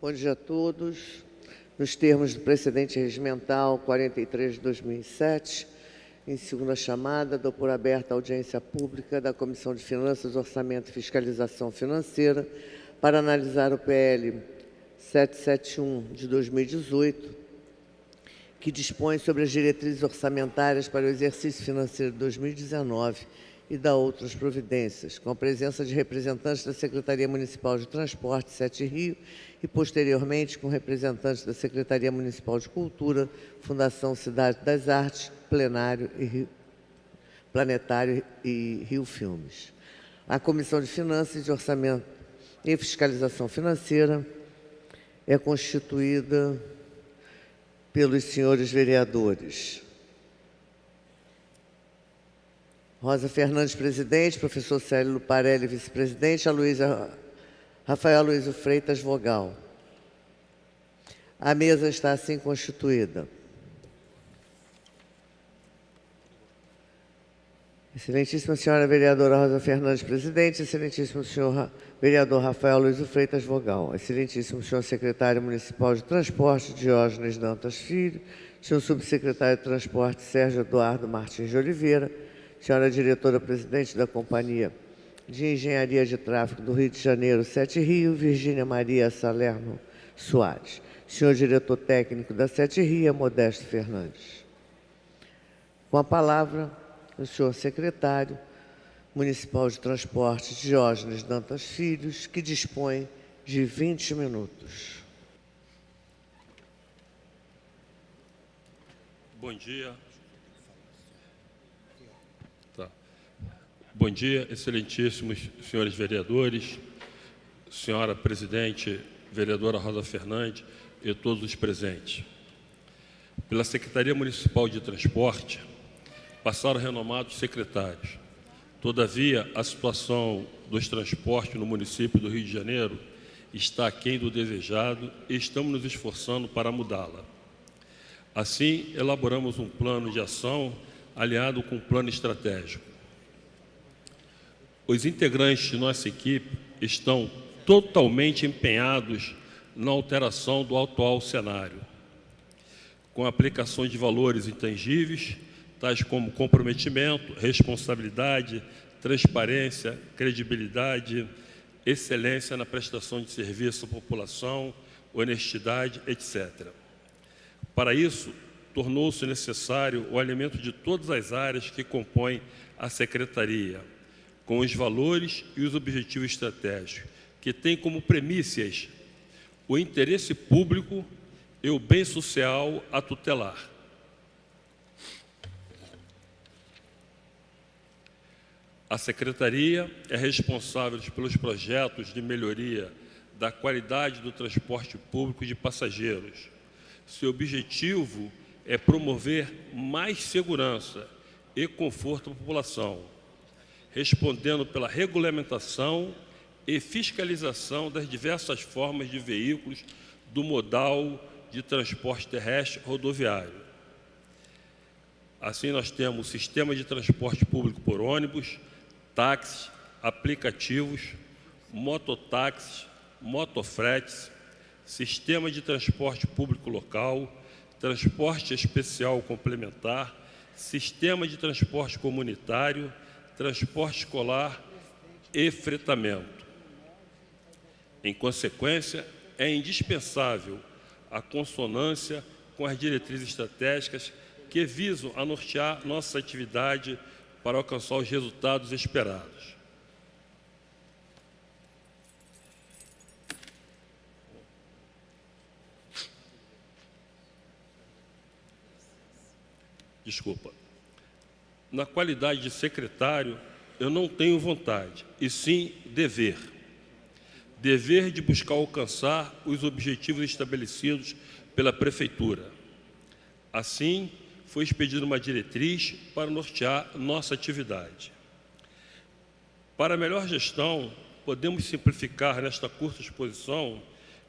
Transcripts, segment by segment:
Bom dia a todos. Nos termos do precedente regimental 43 de 2007, em segunda chamada, dou por aberta a audiência pública da Comissão de Finanças, Orçamento e Fiscalização Financeira para analisar o PL 771 de 2018, que dispõe sobre as diretrizes orçamentárias para o exercício financeiro de 2019 e da outras providências, com a presença de representantes da Secretaria Municipal de Transporte, Sete Rio, e, posteriormente, com representantes da Secretaria Municipal de Cultura, Fundação Cidade das Artes, Planetário e Rio Filmes. A Comissão de Finanças, de Orçamento e Fiscalização Financeira é constituída pelos senhores vereadores Rosa Fernandes, presidente, professor Célio Luparelli, vice-presidente, Rafael Aloysio Freitas, vogal. A mesa está assim constituída. Excelentíssima senhora vereadora Rosa Fernandes, presidente, excelentíssimo senhor vereador Rafael Aloysio Freitas, vogal. Excelentíssimo senhor secretário municipal de transporte, Diógenes Dantas Filho, senhor subsecretário de transporte, Sérgio Eduardo Martins de Oliveira, senhora diretora-presidente da Companhia de Engenharia de Tráfego do Rio de Janeiro, Sete Rio, Virgínia Maria Salerno Soares. Senhor diretor técnico da Sete Rio, Modesto Fernandes. Com a palavra, o senhor secretário municipal de transporte, Diógenes Dantas Filhos, que dispõe de 20 minutos. Bom dia. Bom dia, excelentíssimos senhores vereadores, senhora presidente, vereadora Rosa Fernandes e todos os presentes. Pela Secretaria Municipal de Transporte, passaram renomados secretários. Todavia, a situação dos transportes no município do Rio de Janeiro está aquém do desejado e estamos nos esforçando para mudá-la. Assim, elaboramos um plano de ação aliado com um plano estratégico. Os integrantes de nossa equipe estão totalmente empenhados na alteração do atual cenário, com aplicações de valores intangíveis, tais como comprometimento, responsabilidade, transparência, credibilidade, excelência na prestação de serviço à população, honestidade, etc. Para isso, tornou-se necessário o alinhamento de todas as áreas que compõem a Secretaria, com os valores e os objetivos estratégicos, que têm como premissas o interesse público e o bem social a tutelar. A Secretaria é responsável pelos projetos de melhoria da qualidade do transporte público de passageiros. Seu objetivo é promover mais segurança e conforto à população, respondendo pela regulamentação e fiscalização das diversas formas de veículos do modal de transporte terrestre rodoviário. Assim, nós temos o sistema de transporte público por ônibus, táxis, aplicativos, mototáxis, motofretes, sistema de transporte público local, transporte especial complementar, sistema de transporte comunitário, transporte escolar e fretamento. Em consequência, é indispensável a consonância com as diretrizes estratégicas que visam a nortear nossa atividade para alcançar os resultados esperados. Desculpa. Na qualidade de secretário, eu não tenho vontade, e sim dever. Dever de buscar alcançar os objetivos estabelecidos pela Prefeitura. Assim, foi expedida uma diretriz para nortear nossa atividade. Para melhor gestão, podemos simplificar nesta curta exposição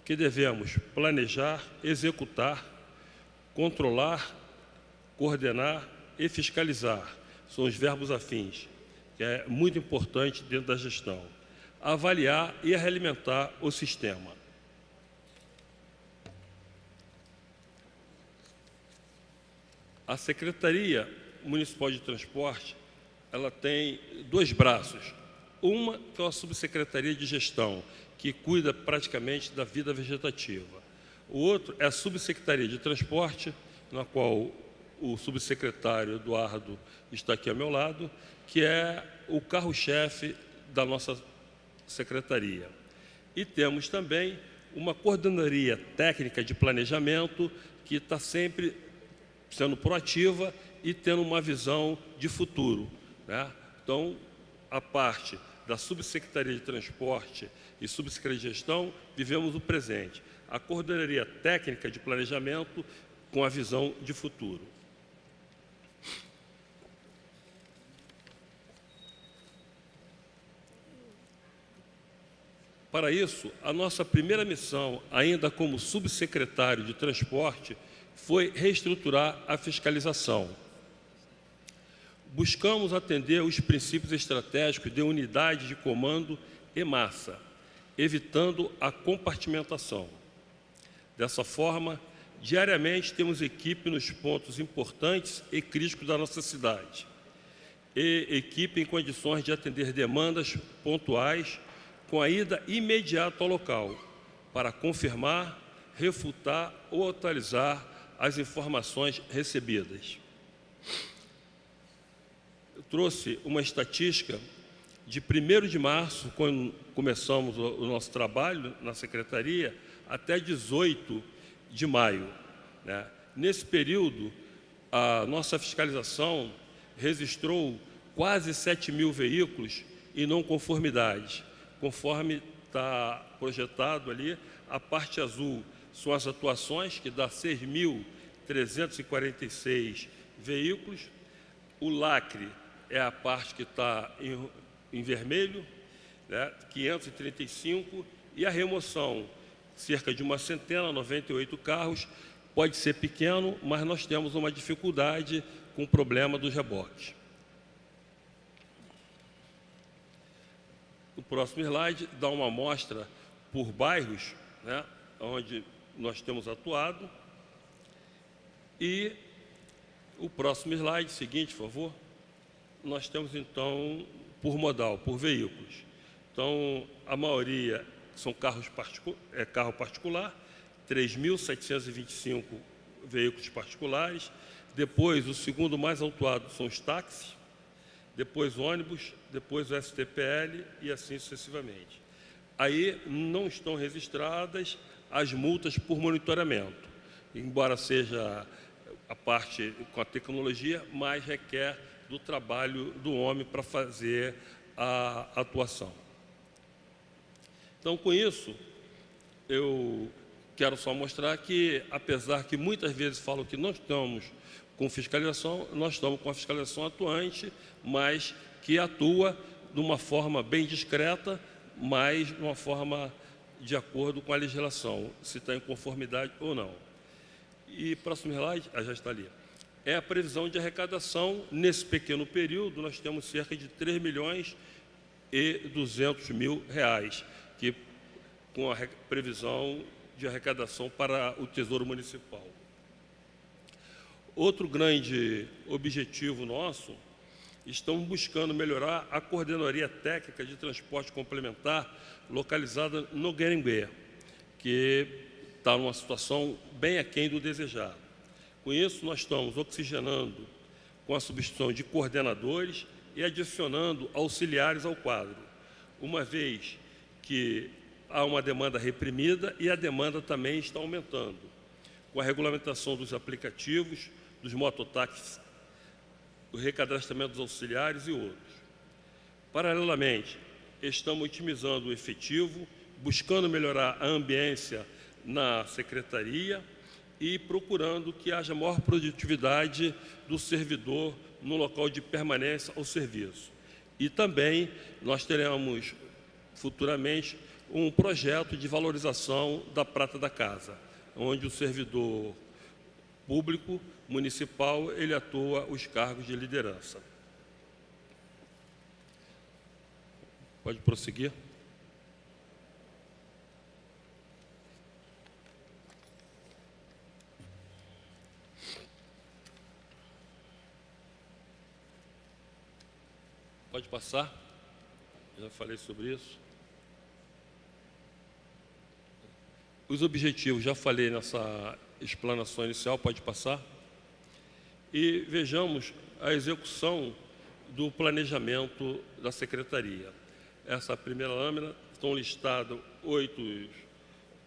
que devemos planejar, executar, controlar, coordenar e fiscalizar. São os verbos afins, que é muito importante dentro da gestão. Avaliar e realimentar o sistema. A Secretaria Municipal de Transporte, ela tem dois braços. Uma que é a Subsecretaria de Gestão, que cuida praticamente da vida vegetativa. O outro é a Subsecretaria de Transporte, na qual o subsecretário Eduardo está aqui ao meu lado, que é o carro-chefe da nossa secretaria. E temos também uma coordenadoria técnica de planejamento que está sempre sendo proativa e tendo uma visão de futuro, né? Então, a parte da Subsecretaria de Transporte e Subsecretaria de Gestão, vivemos o presente. A coordenadoria técnica de planejamento com a visão de futuro. Para isso, a nossa primeira missão, ainda como subsecretário de Transporte, foi reestruturar a fiscalização. Buscamos atender os princípios estratégicos de unidade de comando e massa, evitando a compartimentação. Dessa forma, diariamente temos equipe nos pontos importantes e críticos da nossa cidade, e equipe em condições de atender demandas pontuais com a ida imediata ao local, para confirmar, refutar ou atualizar as informações recebidas. Eu trouxe uma estatística de 1º de março, quando começamos o nosso trabalho na Secretaria, até 18 de maio, né? Nesse período, a nossa fiscalização registrou quase 7.000 veículos em não conformidade. Conforme está projetado ali, a parte azul são as atuações, que dá 6.346 veículos. O lacre é a parte que está em vermelho, né, 535, e a remoção, cerca de uma centena, 98 carros. Pode ser pequeno, mas nós temos uma dificuldade com o problema dos reboques. O próximo slide dá uma amostra por bairros, né, onde nós temos atuado. E o próximo slide, seguinte, por favor, nós temos, então, por modal, por veículos. Então, a maioria são carro particular, 3.725 veículos particulares. Depois, o segundo mais autuado são os táxis, depois ônibus, depois o STPL e assim sucessivamente. Aí não estão registradas as multas por monitoramento, embora seja a parte com a tecnologia, mas requer do trabalho do homem para fazer a atuação. Então, com isso, eu quero só mostrar que, apesar que muitas vezes falam que não estamos com fiscalização, nós estamos com a fiscalização atuante, mas que atua de uma forma bem discreta, mas de uma forma de acordo com a legislação, se está em conformidade ou não. E próximo slide, já está ali. É a previsão de arrecadação. Nesse pequeno período, nós temos cerca de 3.200.000 reais, que, com a previsão de arrecadação para o Tesouro Municipal. Outro grande objetivo nosso, estamos buscando melhorar a coordenadoria técnica de transporte complementar localizada no Guerenguê, que está numa situação bem aquém do desejado. Com isso, nós estamos oxigenando com a substituição de coordenadores e adicionando auxiliares ao quadro, uma vez que há uma demanda reprimida e a demanda também está aumentando, com a regulamentação dos aplicativos, dos mototáxis, o recadastramento dos auxiliares e outros. Paralelamente, estamos otimizando o efetivo, buscando melhorar a ambiência na secretaria e procurando que haja maior produtividade do servidor no local de permanência ao serviço. E também nós teremos futuramente um projeto de valorização da prata da casa, onde o servidor público municipal ele atua os cargos de liderança. Pode prosseguir. Pode passar. Já falei sobre isso. Os objetivos, já falei nessa explanação inicial, pode passar. E vejamos a execução do planejamento da Secretaria. Essa primeira lâmina estão listados 8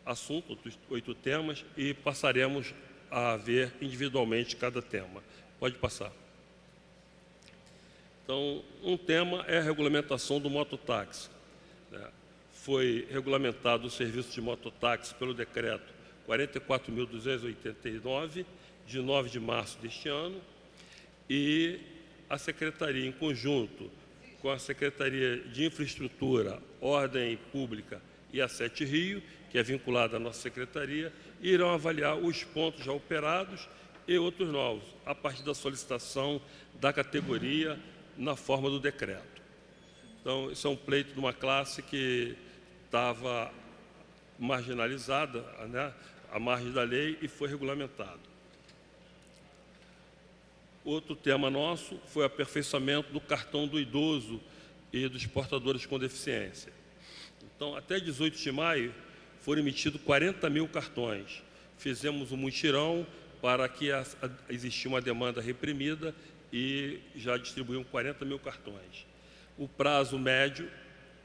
assuntos, 8 temas, e passaremos a ver individualmente cada tema. Pode passar. Então, um tema é a regulamentação do mototáxi. Foi regulamentado o serviço de mototáxi pelo decreto 44.289, de 9 de março deste ano, e a Secretaria, em conjunto com a Secretaria de Infraestrutura, Ordem Pública e a Sete Rio, que é vinculada à nossa Secretaria, irão avaliar os pontos já operados e outros novos, a partir da solicitação da categoria na forma do decreto. Então, isso é um pleito de uma classe que estava marginalizada, né, à margem da lei, e foi regulamentado. Outro tema nosso foi o aperfeiçoamento do cartão do idoso e dos portadores com deficiência. Então, até 18 de maio, foram emitidos 40 mil cartões. Fizemos um mutirão para que existisse uma demanda reprimida e já distribuímos 40 mil cartões. O prazo médio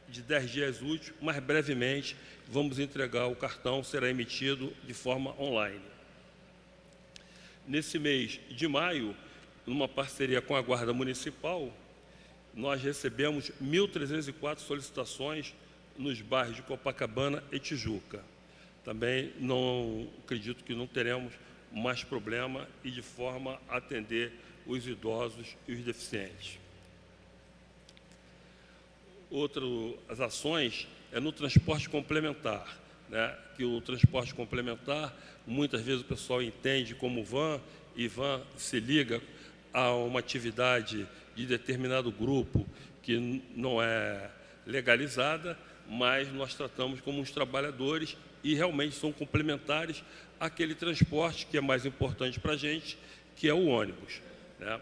de 10 dias úteis, mas brevemente vamos entregar o cartão, será emitido de forma online. Nesse mês de maio, numa parceria com a Guarda Municipal, nós recebemos 1.304 solicitações nos bairros de Copacabana e Tijuca. Também não acredito que não teremos mais problema e de forma a atender os idosos e os deficientes. Outras ações é no transporte complementar, né? Que o transporte complementar, muitas vezes o pessoal entende como van, e van se liga a uma atividade de determinado grupo que não é legalizada, mas nós tratamos como uns trabalhadores e realmente são complementares àquele transporte que é mais importante para a gente, que é o ônibus, né?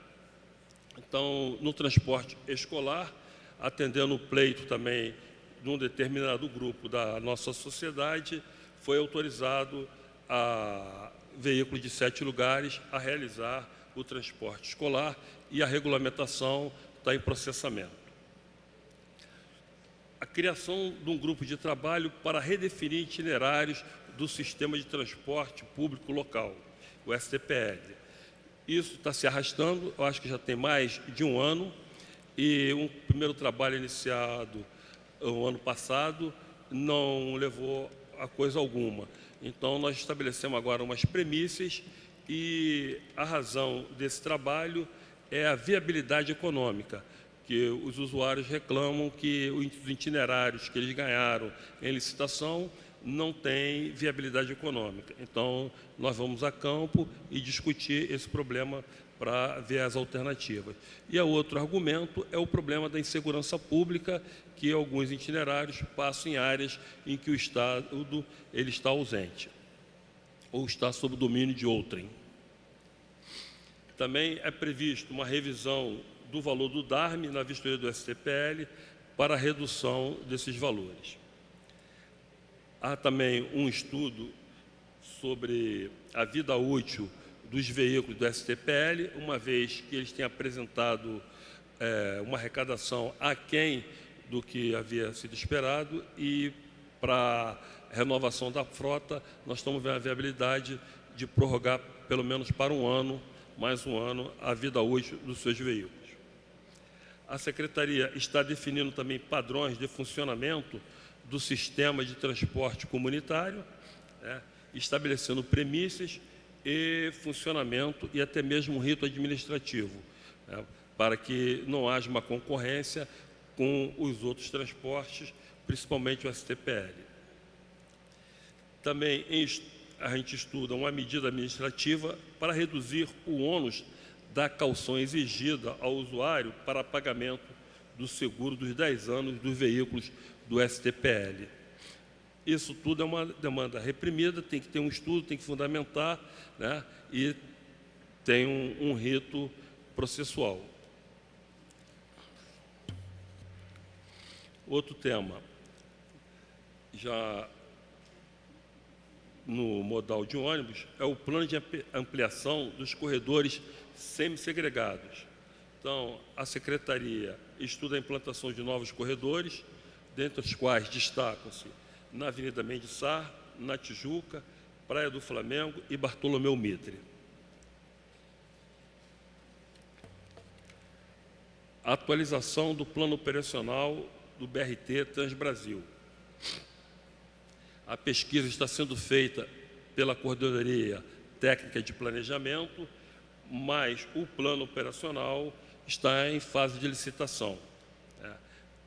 Então, no transporte escolar, atendendo o pleito também de um determinado grupo da nossa sociedade, foi autorizado a veículo de 7 lugares a realizar o transporte escolar e a regulamentação está em processamento. A criação de um grupo de trabalho para redefinir itinerários do sistema de transporte público local, o STPL. Isso está se arrastando, eu acho que já tem mais de um ano, e um primeiro trabalho iniciado no ano passado não levou a coisa alguma. Então, nós estabelecemos agora umas premissas e a razão desse trabalho é a viabilidade econômica, que os usuários reclamam que os itinerários que eles ganharam em licitação não têm viabilidade econômica. Então, nós vamos a campo e discutir esse problema para ver as alternativas. E o outro argumento é o problema da insegurança pública, que alguns itinerários passam em áreas em que o Estado ele está ausente ou está sob o domínio de outrem. Também é previsto uma revisão do valor do DARM na vistoria do STPL para a redução desses valores. Há também um estudo sobre a vida útil dos veículos do STPL, uma vez que eles têm apresentado uma arrecadação aquém do que havia sido esperado, e para a renovação da frota, nós estamos vendo a viabilidade de prorrogar pelo menos para um ano, mais um ano, a vida útil dos seus veículos. A Secretaria está definindo também padrões de funcionamento do sistema de transporte comunitário, né, estabelecendo premissas e funcionamento e até mesmo um rito administrativo, né, para que não haja uma concorrência com os outros transportes, principalmente o STPL. Também a gente estuda uma medida administrativa para reduzir o ônus da caução exigida ao usuário para pagamento do seguro dos 10 anos dos veículos do STPL. Isso tudo é uma demanda reprimida, tem que ter um estudo, tem que fundamentar, né, e tem um rito processual. Outro tema, já no modal de ônibus, é o plano de ampliação dos corredores semi-segregados. Então, a Secretaria estuda a implantação de novos corredores, dentre os quais destacam-se na Avenida Mendes Sá, na Tijuca, Praia do Flamengo e Bartolomeu Mitre. A atualização do plano operacional do BRT Transbrasil. A pesquisa está sendo feita pela Coordenadoria Técnica de Planejamento, mas o plano operacional está em fase de licitação.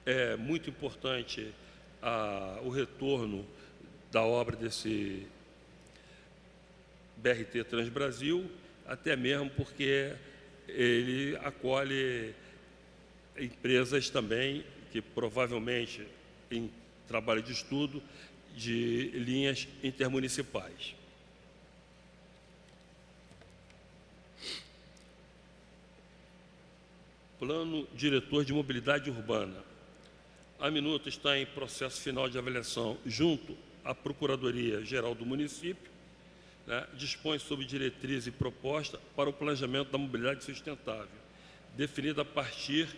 É muito importante o retorno da obra desse BRT Transbrasil, até mesmo porque ele acolhe empresas também que provavelmente em trabalho de estudo de linhas intermunicipais. Plano Diretor de Mobilidade Urbana. A minuta está em processo final de avaliação junto à Procuradoria-Geral do Município, dispõe sobre diretriz e proposta para o planejamento da mobilidade sustentável, definida a partir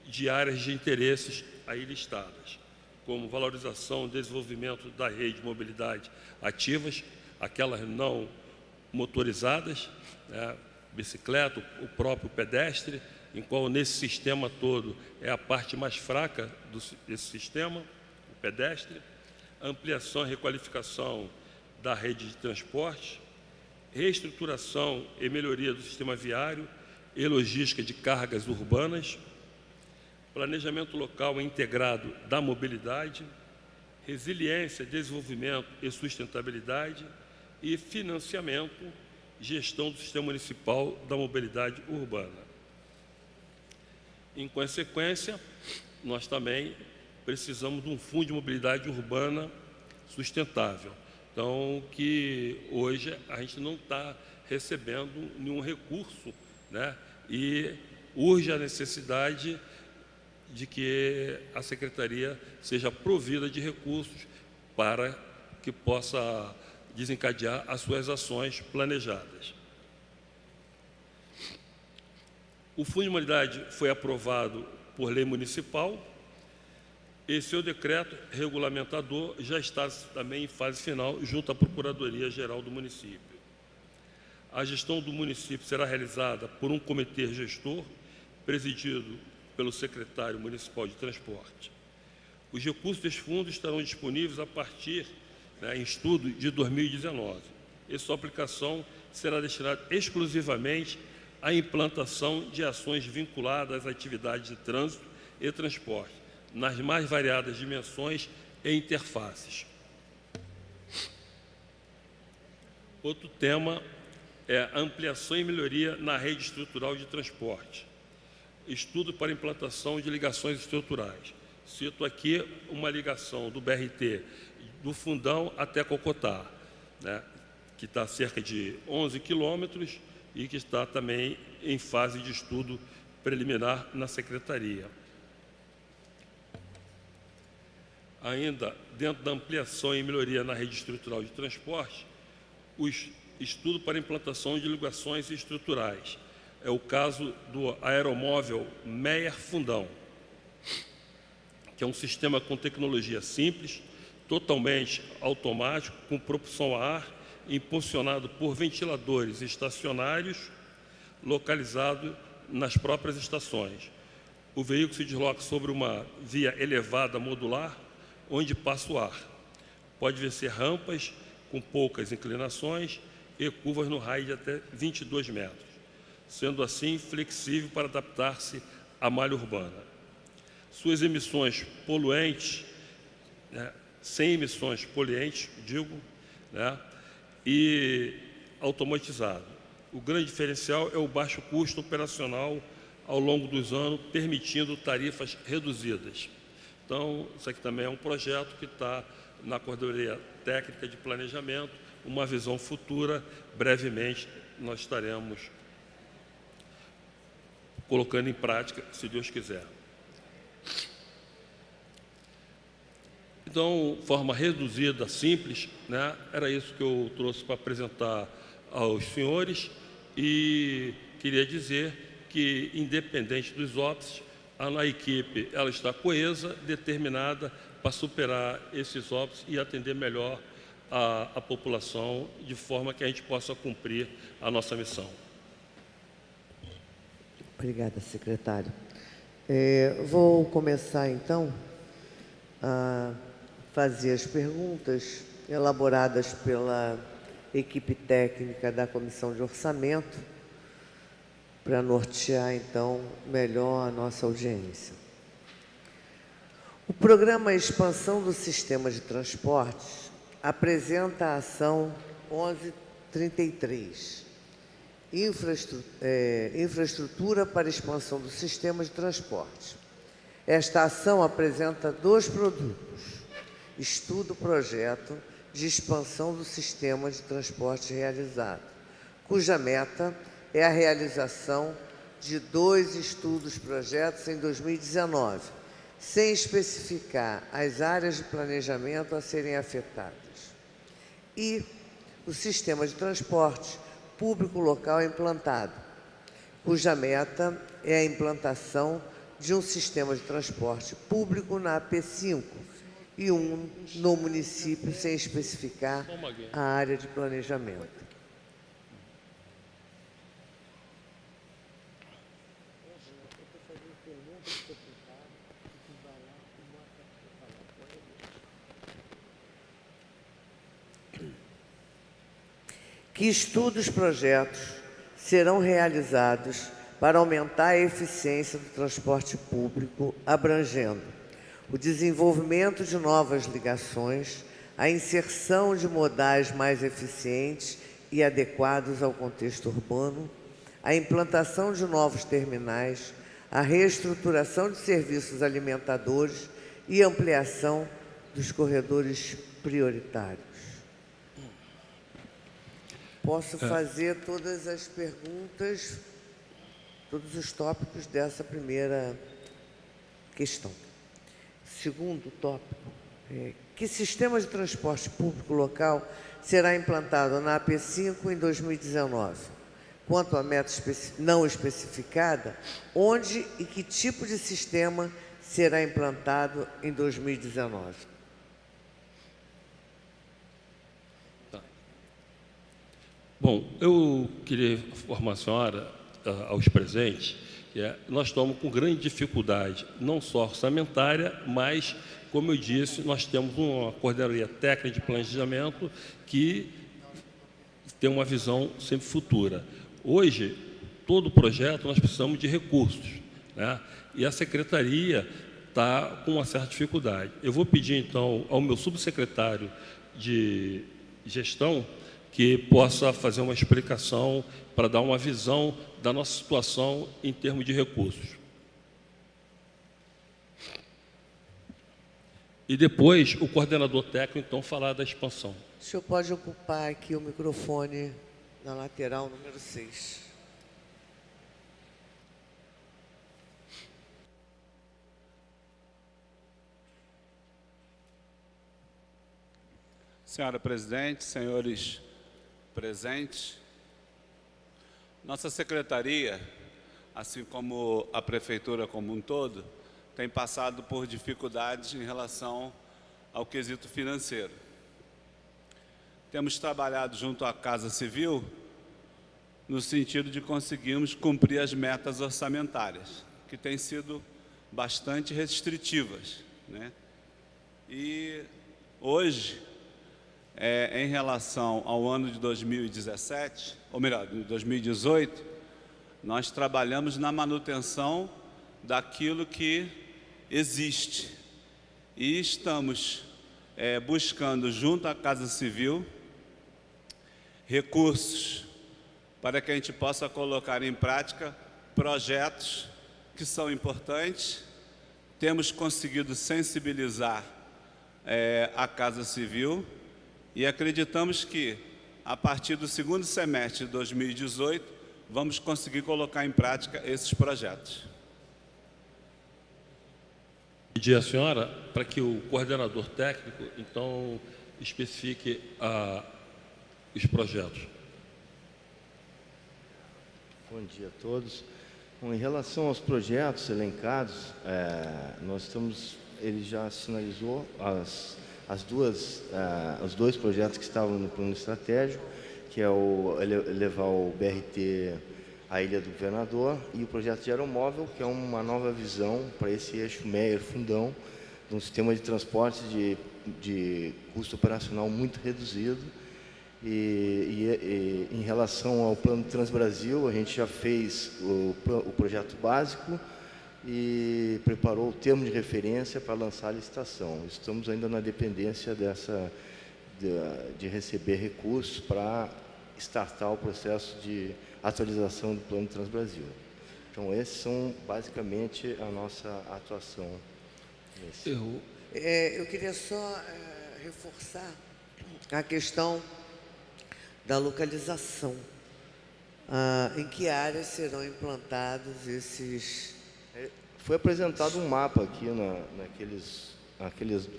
de áreas de interesses aí listadas, como valorização e desenvolvimento da rede de mobilidade ativas, aquelas não motorizadas, bicicleta, o próprio pedestre, em qual nesse sistema todo é a parte mais fraca desse sistema, o pedestre, ampliação e requalificação da rede de transporte, reestruturação e melhoria do sistema viário e logística de cargas urbanas, planejamento local integrado da mobilidade, resiliência, desenvolvimento e sustentabilidade e financiamento, gestão do sistema municipal da mobilidade urbana. Em consequência, nós também precisamos de um fundo de mobilidade urbana sustentável. Então, que hoje a gente não está recebendo nenhum recurso, e urge a necessidade de que a Secretaria seja provida de recursos para que possa desencadear as suas ações planejadas. O Fundo de Mobilidade foi aprovado por lei municipal e seu decreto regulamentador já está também em fase final junto à Procuradoria-Geral do Município. A gestão do município será realizada por um comitê gestor presidido pelo secretário municipal de transporte. Os recursos deste fundo estarão disponíveis a partir, em estudo, de 2019. E sua aplicação será destinada exclusivamente à implantação de ações vinculadas às atividades de trânsito e transporte, nas mais variadas dimensões e interfaces. Outro tema é a ampliação e melhoria na rede estrutural de transporte. Estudo para implantação de ligações estruturais. Cito aqui uma ligação do BRT do Fundão até Cocotá, que está a cerca de 11 quilômetros e que está também em fase de estudo preliminar na Secretaria. Ainda dentro da ampliação e melhoria na rede estrutural de transporte, o estudo para implantação de ligações estruturais. É o caso do aeromóvel Meyer Fundão, que é um sistema com tecnologia simples, totalmente automático, com propulsão a ar, impulsionado por ventiladores estacionários, localizado nas próprias estações. O veículo se desloca sobre uma via elevada modular, onde passa o ar. Pode vencer rampas com poucas inclinações e curvas no raio de até 22 metros, sendo assim flexível para adaptar-se à malha urbana. Suas emissões poluentes, sem emissões poluentes, e automatizado. O grande diferencial é o baixo custo operacional ao longo dos anos, permitindo tarifas reduzidas. Então, isso aqui também é um projeto que está na Coordenadoria Técnica de Planejamento, uma visão futura, brevemente nós estaremos colocando em prática, se Deus quiser. Então, forma reduzida, simples, né? Era isso que eu trouxe para apresentar aos senhores e queria dizer que, independente dos óbices, a equipe ela está coesa, determinada para superar esses óbices e atender melhor a população, de forma que a gente possa cumprir a nossa missão. Obrigada, secretário. Vou começar, então, a fazer as perguntas elaboradas pela equipe técnica da Comissão de Orçamento, para nortear, então, melhor a nossa audiência. O Programa Expansão do Sistema de Transportes apresenta a ação 1133, Infraestrutura para Expansão do Sistema de Transportes. Esta ação apresenta 2 produtos: estudo-projeto de expansão do sistema de transporte realizado, cuja meta é a realização de 2 estudos-projetos em 2019, sem especificar as áreas de planejamento a serem afetadas. E o sistema de transporte público local implantado, cuja meta é a implantação de um sistema de transporte público na AP5 e um no município, sem especificar a área de planejamento. Que estudos-projetos serão realizados para aumentar a eficiência do transporte público, abrangendo o desenvolvimento de novas ligações, a inserção de modais mais eficientes e adequados ao contexto urbano, a implantação de novos terminais, a reestruturação de serviços alimentadores e ampliação dos corredores prioritários. Posso fazer todas as perguntas, todos os tópicos dessa primeira questão. Segundo tópico, que sistema de transporte público local será implantado na AP5 em 2019? Quanto à meta não especificada, onde e que tipo de sistema será implantado em 2019? Bom, eu queria informar a senhora, aos presentes, que nós estamos com grande dificuldade, não só orçamentária, mas, como eu disse, nós temos uma coordenadoria técnica de planejamento que tem uma visão sempre futura. Hoje, todo projeto nós precisamos de recursos, né? E a secretaria está com uma certa dificuldade. Eu vou pedir, então, ao meu subsecretário de gestão que possa fazer uma explicação para dar uma visão da nossa situação em termos de recursos. E depois o coordenador técnico, então, falar da expansão. O senhor pode ocupar aqui o microfone na lateral número 6. Senhora Presidente, senhores presentes, nossa secretaria, assim como a Prefeitura como um todo, tem passado por dificuldades em relação ao quesito financeiro. Temos trabalhado junto à Casa Civil no sentido de conseguirmos cumprir as metas orçamentárias, que têm sido bastante restritivas, né? E hoje, em relação ao ano de 2017, ou melhor, de 2018, nós trabalhamos na manutenção daquilo que existe e estamos buscando junto à Casa Civil recursos para que a gente possa colocar em prática projetos que são importantes. Temos conseguido sensibilizar a Casa Civil e acreditamos que, a partir do segundo semestre de 2018, vamos conseguir colocar em prática esses projetos. Pedir à senhora para que o coordenador técnico, então, especifique os projetos. Bom dia a todos. Bom, em relação aos projetos elencados, ele já sinalizou os dois projetos que estavam no plano estratégico, que é levar o BRT à Ilha do Governador, e o projeto de aeromóvel, que é uma nova visão para esse eixo Meier-Fundão, de um sistema de transporte de custo operacional muito reduzido. E em relação ao plano Transbrasil, a gente já fez o projeto básico e preparou o termo de referência para lançar a licitação. Estamos ainda na dependência de receber recursos para startar o processo de atualização do plano Transbrasil. Então, esses são basicamente a nossa atuação. Eu queria só reforçar a questão da localização. Em que áreas serão implantados esses... Foi apresentado um mapa aqui naqueles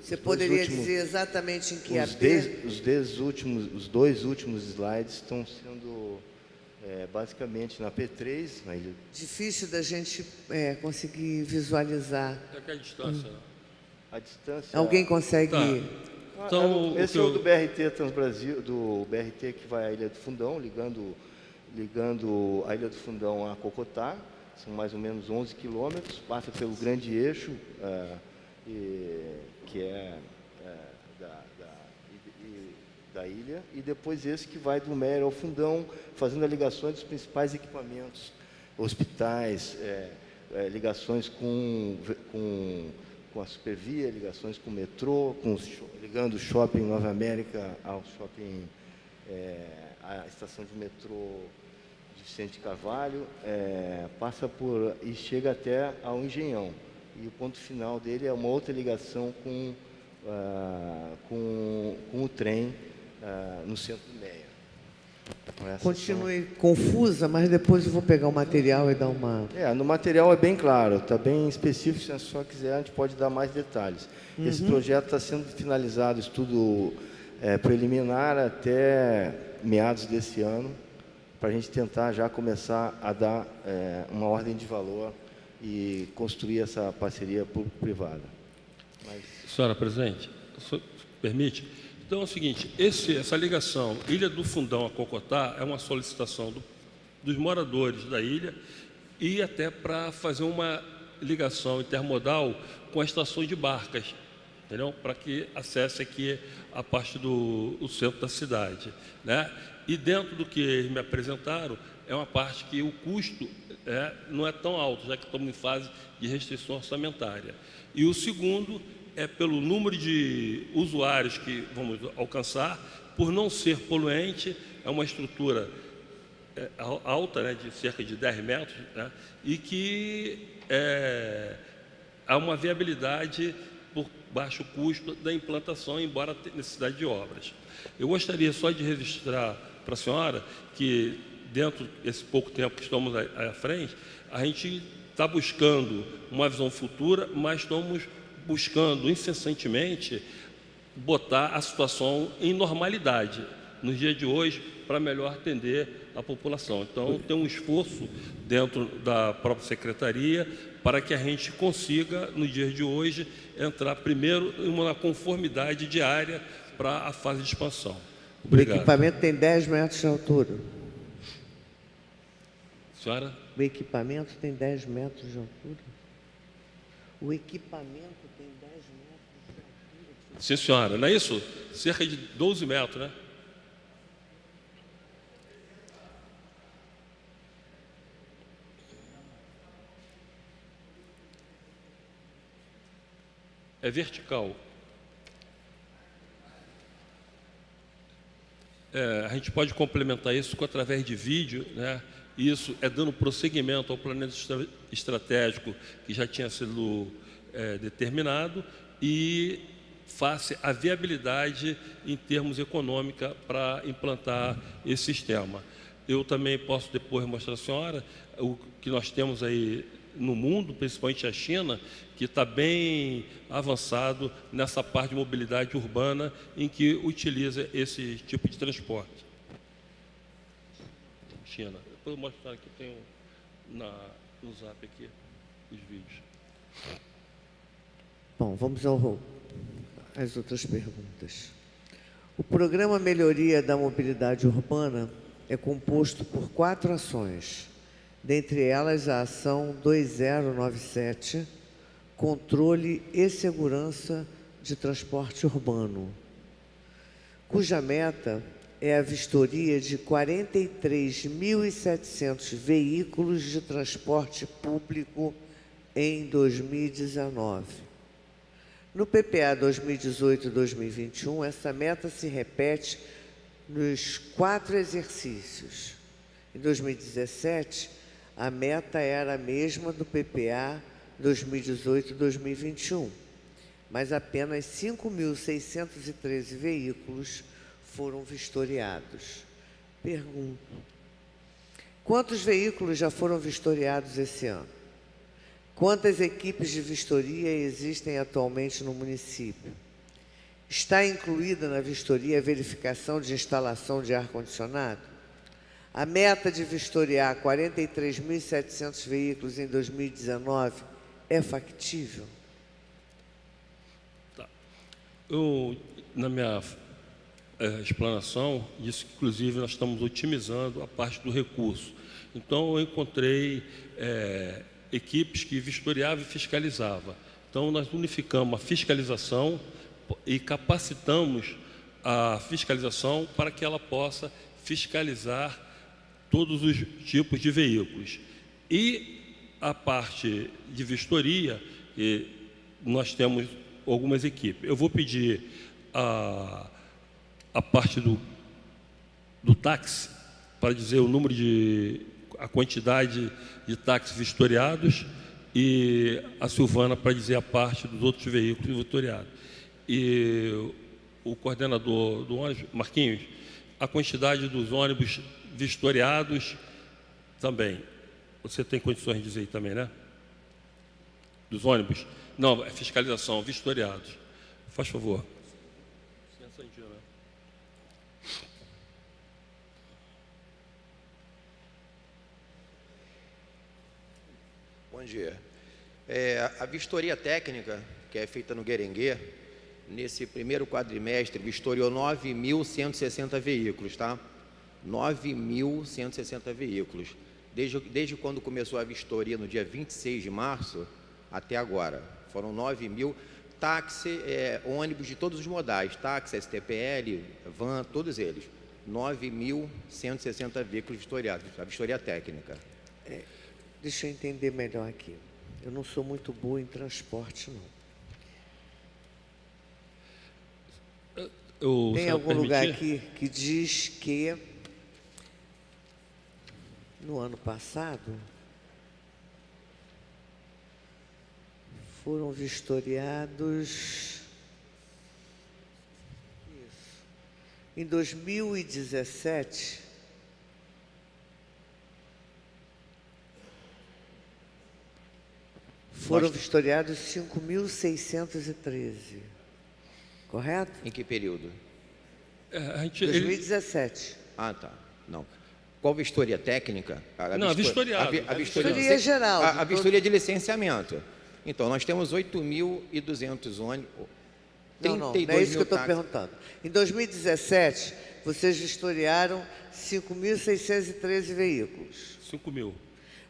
Você poderia dizer exatamente em que AP? Os dois últimos slides estão sendo basicamente na P3, na ilha. Difícil da gente conseguir visualizar. É que a distância. A distância. Alguém consegue... Tá. Então, esse é o do BRT Transbrasil, do BRT que vai à Ilha do Fundão, ligando a Ilha do Fundão a Cocotá. São mais ou menos 11 quilômetros, passa pelo grande eixo, que é da ilha, e depois esse que vai do Meier ao Fundão, fazendo a ligação dos principais equipamentos, hospitais, ligações com a Supervia, ligações com o metrô, ligando o shopping Nova América ao shopping, a estação de metrô de Vicente Carvalho, passa e chega até ao Engenhão. E o ponto final dele é uma outra ligação com o trem no centro do Meier. Continue confusa, mas depois eu vou pegar o material e dar uma... No material é bem claro, está bem específico. Se a senhora quiser, a gente pode dar mais detalhes. Esse projeto está sendo finalizado, estudo preliminar até meados desse ano, para a gente tentar já começar a dar uma ordem de valor e construir essa parceria público-privada. Senhora presidente, permite? Então é o seguinte, essa ligação Ilha do Fundão a Cocotá é uma solicitação dos moradores da ilha e até para fazer uma ligação intermodal com a estação de Barcas, entendeu? Para que acesse aqui a parte do centro da cidade, né? E dentro do que eles me apresentaram, é uma parte que o custo não é tão alto, já que estamos em fase de restrição orçamentária. E o segundo é pelo número de usuários que vamos alcançar, por não ser poluente, é uma estrutura alta, né, de cerca de 10 metros, né, e que há uma viabilidade por baixo custo da implantação, embora tenha necessidade de obras. Eu gostaria só de registrar para a senhora que, dentro desse pouco tempo que estamos à frente, a gente está buscando uma visão futura, mas estamos buscando incessantemente botar a situação em normalidade nos dias de hoje para melhor atender a população. Então, tem um esforço dentro da própria secretaria para que a gente consiga, nos dias de hoje, entrar primeiro em uma conformidade diária para a fase de expansão. Obrigado. O equipamento tem 10 metros de altura. Senhora? O equipamento tem 10 metros de altura. O equipamento tem 10 metros de altura. Sim, senhora. Não é isso? Cerca de 12 metros, né? É vertical. A gente pode complementar isso através de vídeo, né? Isso é dando prosseguimento ao planejamento estratégico que já tinha sido determinado e face à viabilidade em termos econômica para implantar esse sistema. Eu também posso depois mostrar à senhora o que nós temos aí no mundo, principalmente a China, que está bem avançado nessa parte de mobilidade urbana em que utiliza esse tipo de transporte. China. Depois eu mostrar aqui, tem no Zap aqui os vídeos. Bom, vamos às outras perguntas. O Programa Melhoria da Mobilidade Urbana é composto por 4 ações, dentre elas a ação 2097, Controle e Segurança de Transporte Urbano, cuja meta é a vistoria de 43.700 veículos de transporte público em 2019. No PPA 2018-2021, essa meta se repete nos 4 exercícios. Em 2017, a meta era a mesma do PPA 2018-2021, mas apenas 5.613 veículos foram vistoriados. Pergunto: quantos veículos já foram vistoriados esse ano? Quantas equipes de vistoria existem atualmente no município? Está incluída na vistoria a verificação de instalação de ar-condicionado? A meta de vistoriar 43.700 veículos em 2019 é factível? Tá. Eu, na minha explanação, disse que, inclusive, nós estamos otimizando a parte do recurso. Então, eu encontrei equipes que vistoriavam e fiscalizavam. Então, nós unificamos a fiscalização e capacitamos a fiscalização para que ela possa fiscalizar todos os tipos de veículos. E a parte de vistoria, nós temos algumas equipes. Eu vou pedir a parte do táxi, para dizer o número a quantidade de táxis vistoriados, e a Silvana para dizer a parte dos outros veículos vistoriados. E o coordenador do ônibus, Marquinhos, a quantidade dos ônibus vistoriados também. Você tem condições de dizer aí também, né? Dos ônibus? Não, é fiscalização, vistoriados. Faz favor. Bom dia. A vistoria técnica, que é feita no Guerengue, nesse primeiro quadrimestre, vistoriou 9.160 veículos, tá? 9.160 veículos. Desde quando começou a vistoria, no dia 26 de março, até agora. Foram 9.000 táxi, ônibus de todos os modais, táxi, STPL, van, todos eles. 9.160 veículos vistoriados, a vistoria técnica. Deixa eu entender melhor aqui. Eu não sou muito boa em transporte, não. Tem algum lugar aqui que diz que no ano passado foram vistoriados em 2017 foram vistoriados 5.613. Correto? Em que período? 2017. Ah, tá. Não. Qual vistoria técnica? Não, vistoriado. A vistoria geral. A vistoria de licenciamento. Então, nós temos 8.200 ônibus. Não é isso que eu estou perguntando. Em 2017, vocês vistoriaram 5.613 veículos. 5.000.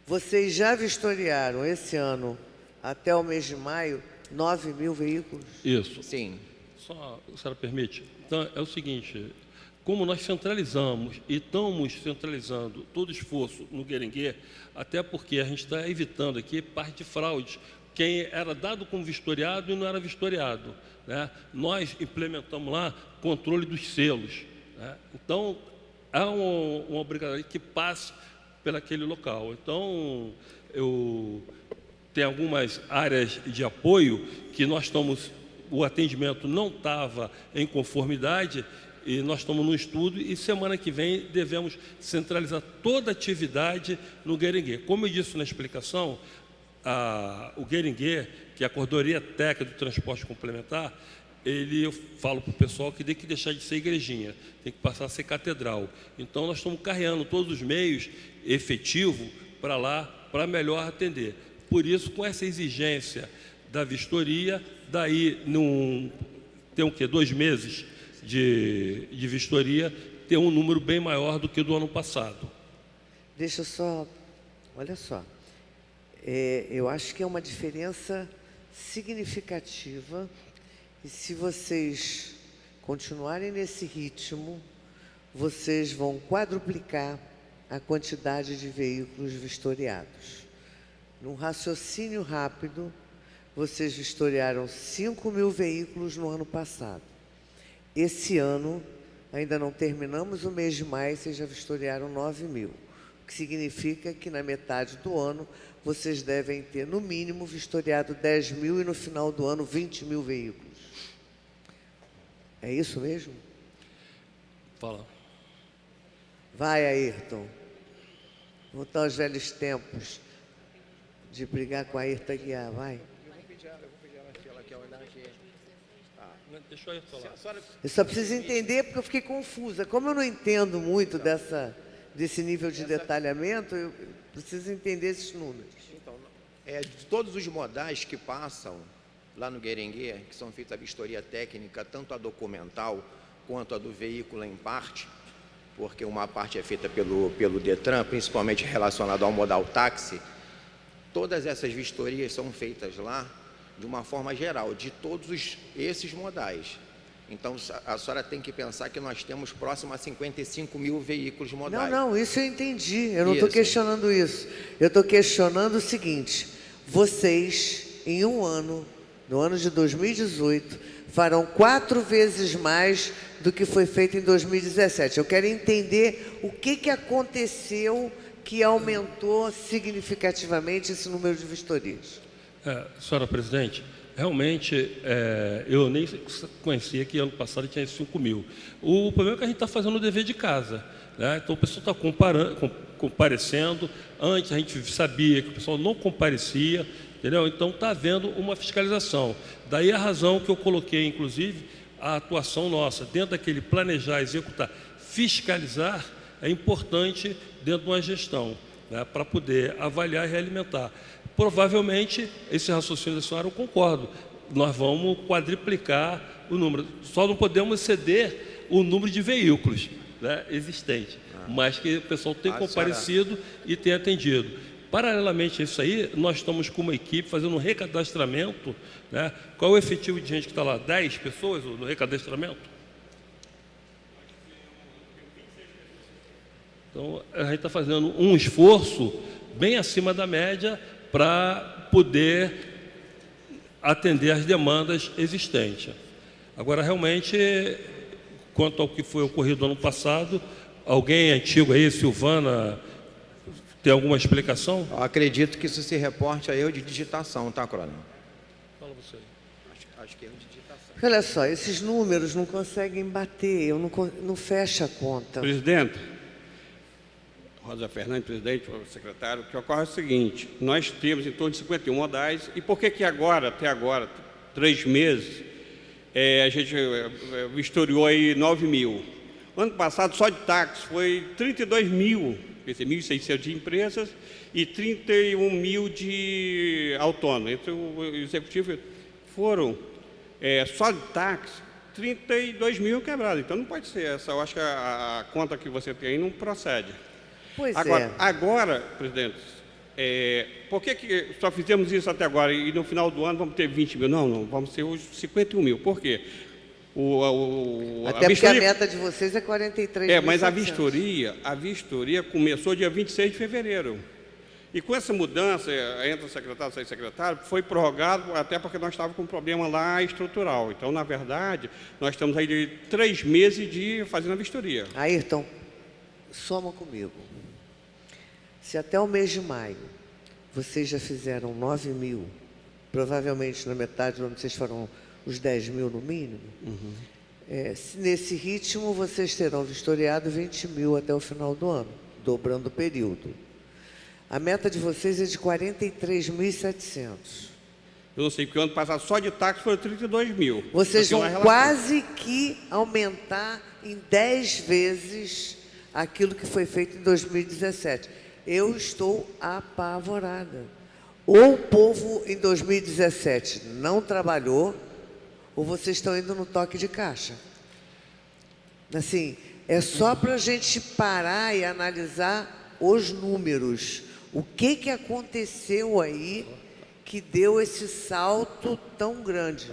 Vocês já vistoriaram esse ano, até o mês de maio, 9.000 veículos? Isso. Sim. Só, a senhora permite? Então, é o seguinte, como nós centralizamos e estamos centralizando todo o esforço no Guerengue, até porque a gente está evitando aqui parte de fraude, quem era dado como vistoriado e não era vistoriado, né? Nós implementamos lá controle dos selos, né? Então, há uma obrigatoriedade que passe pelaquele local. Então, tem algumas áreas de apoio que nós estamos, o atendimento não estava em conformidade e nós estamos no estudo e semana que vem devemos centralizar toda a atividade no Guerengue. Como eu disse na explicação, o Gueringuê, que é a Coordenadoria Técnica do Transporte Complementar, eu falo para o pessoal que tem que deixar de ser igrejinha, tem que passar a ser catedral. Então, nós estamos carreando todos os meios efetivos para lá, para melhor atender. Por isso, com essa exigência da vistoria, daí, tem o quê? 2 meses de vistoria, ter um número bem maior do que do ano passado. Deixa eu só... Olha só. Eu acho que é uma diferença significativa e se vocês continuarem nesse ritmo, vocês vão quadruplicar a quantidade de veículos vistoriados. Num raciocínio rápido, vocês vistoriaram 5.000 veículos no ano passado. Esse ano, ainda não terminamos o mês de maio, vocês já vistoriaram 9.000. O que significa que na metade do ano, vocês devem ter, no mínimo, vistoriado 10.000 e no final do ano, 20.000 veículos. É isso mesmo? Fala. Vai, Ayrton. Voltar aos velhos tempos de brigar com a Ayrton Aguiar, vai. Eu vou pedir ela se ela quer olhar aqui. Deixa eu falar. Eu só preciso entender porque eu fiquei confusa. Como eu não entendo muito desse nível de detalhamento, eu preciso entender esses números. Então, de todos os modais que passam lá no Gueringuê, que são feitas a vistoria técnica, tanto a documental quanto a do veículo em parte, porque uma parte é feita pelo Detran, principalmente relacionada ao modal táxi, todas essas vistorias são feitas lá de uma forma geral, de todos esses modais. Então, a senhora tem que pensar que nós temos próximo a 55.000 veículos modais. Não, isso eu entendi. Eu não estou questionando isso. Eu estou questionando o seguinte: vocês, em um ano, no ano de 2018, farão 4 vezes mais do que foi feito em 2017. Eu quero entender o que aconteceu que aumentou significativamente esse número de vistorias. Senhora presidente, realmente, eu nem conhecia que ano passado tinha 5.000. O problema é que a gente está fazendo o dever de casa, né? Então, o pessoal está comparecendo. Antes, a gente sabia que o pessoal não comparecia, entendeu? Então, está havendo uma fiscalização. Daí a razão que eu coloquei, inclusive, a atuação nossa. Dentro daquele planejar, executar, fiscalizar, é importante dentro de uma gestão, né? Para poder avaliar e realimentar. Provavelmente, esse raciocínio da senhora eu concordo. Nós vamos quadriplicar o número. Só não podemos exceder o número de veículos, né, existente, mas que o pessoal tem comparecido e tem atendido. Paralelamente a isso aí, nós estamos com uma equipe fazendo um recadastramento, né? Qual é o efetivo de gente que está lá? 10 pessoas no recadastramento? Então, a gente está fazendo um esforço bem acima da média para poder atender às demandas existentes. Agora, realmente, quanto ao que foi ocorrido ano passado, alguém antigo aí, Silvana, tem alguma explicação? Eu acredito que isso se reporte a erro de digitação, tá, coronel? Fala você. Acho que é erro de digitação. Olha só, esses números não conseguem bater, não fecha a conta. Presidente, Rosa Fernandes, presidente, secretário, o que ocorre é o seguinte: nós temos em torno de 51 modais, e por que agora, até agora, 3 meses, a gente vistoriou aí 9.000? Ano passado, só de táxi, foi 32.000, quer dizer, 1.600 de empresas e 31.000 de autônomos. Entre o executivo foram, só de táxi, 32.000 quebrados. Então, não pode ser essa. Eu acho que a conta que você tem aí não procede. Pois agora, presidente, por que só fizemos isso até agora e no final do ano vamos ter 20.000? Não, vamos ter os 51.000. Por quê? Até porque a meta de vocês é 43.000. Mas a vistoria começou dia 26 de fevereiro. E com essa mudança, entre o secretário e o secretário, foi prorrogado até porque nós estávamos com um problema lá estrutural. Então, na verdade, nós estamos aí de 3 meses de fazendo a vistoria. Ayrton, soma comigo. Se até o mês de maio vocês já fizeram 9.000, provavelmente na metade do ano vocês farão os 10.000 no mínimo, nesse ritmo vocês terão vistoriado 20.000 até o final do ano, dobrando o período. A meta de vocês é de 43.700. Eu não sei, porque o ano passado só de táxi foi 32 mil. Vocês Eu tenho vão uma relação. quase que aumentar em 10 vezes aquilo que foi feito em 2017. Eu estou apavorada. Ou o povo em 2017 não trabalhou, ou vocês estão indo no toque de caixa. Assim, é só para a gente parar e analisar os números. O que aconteceu aí que deu esse salto tão grande?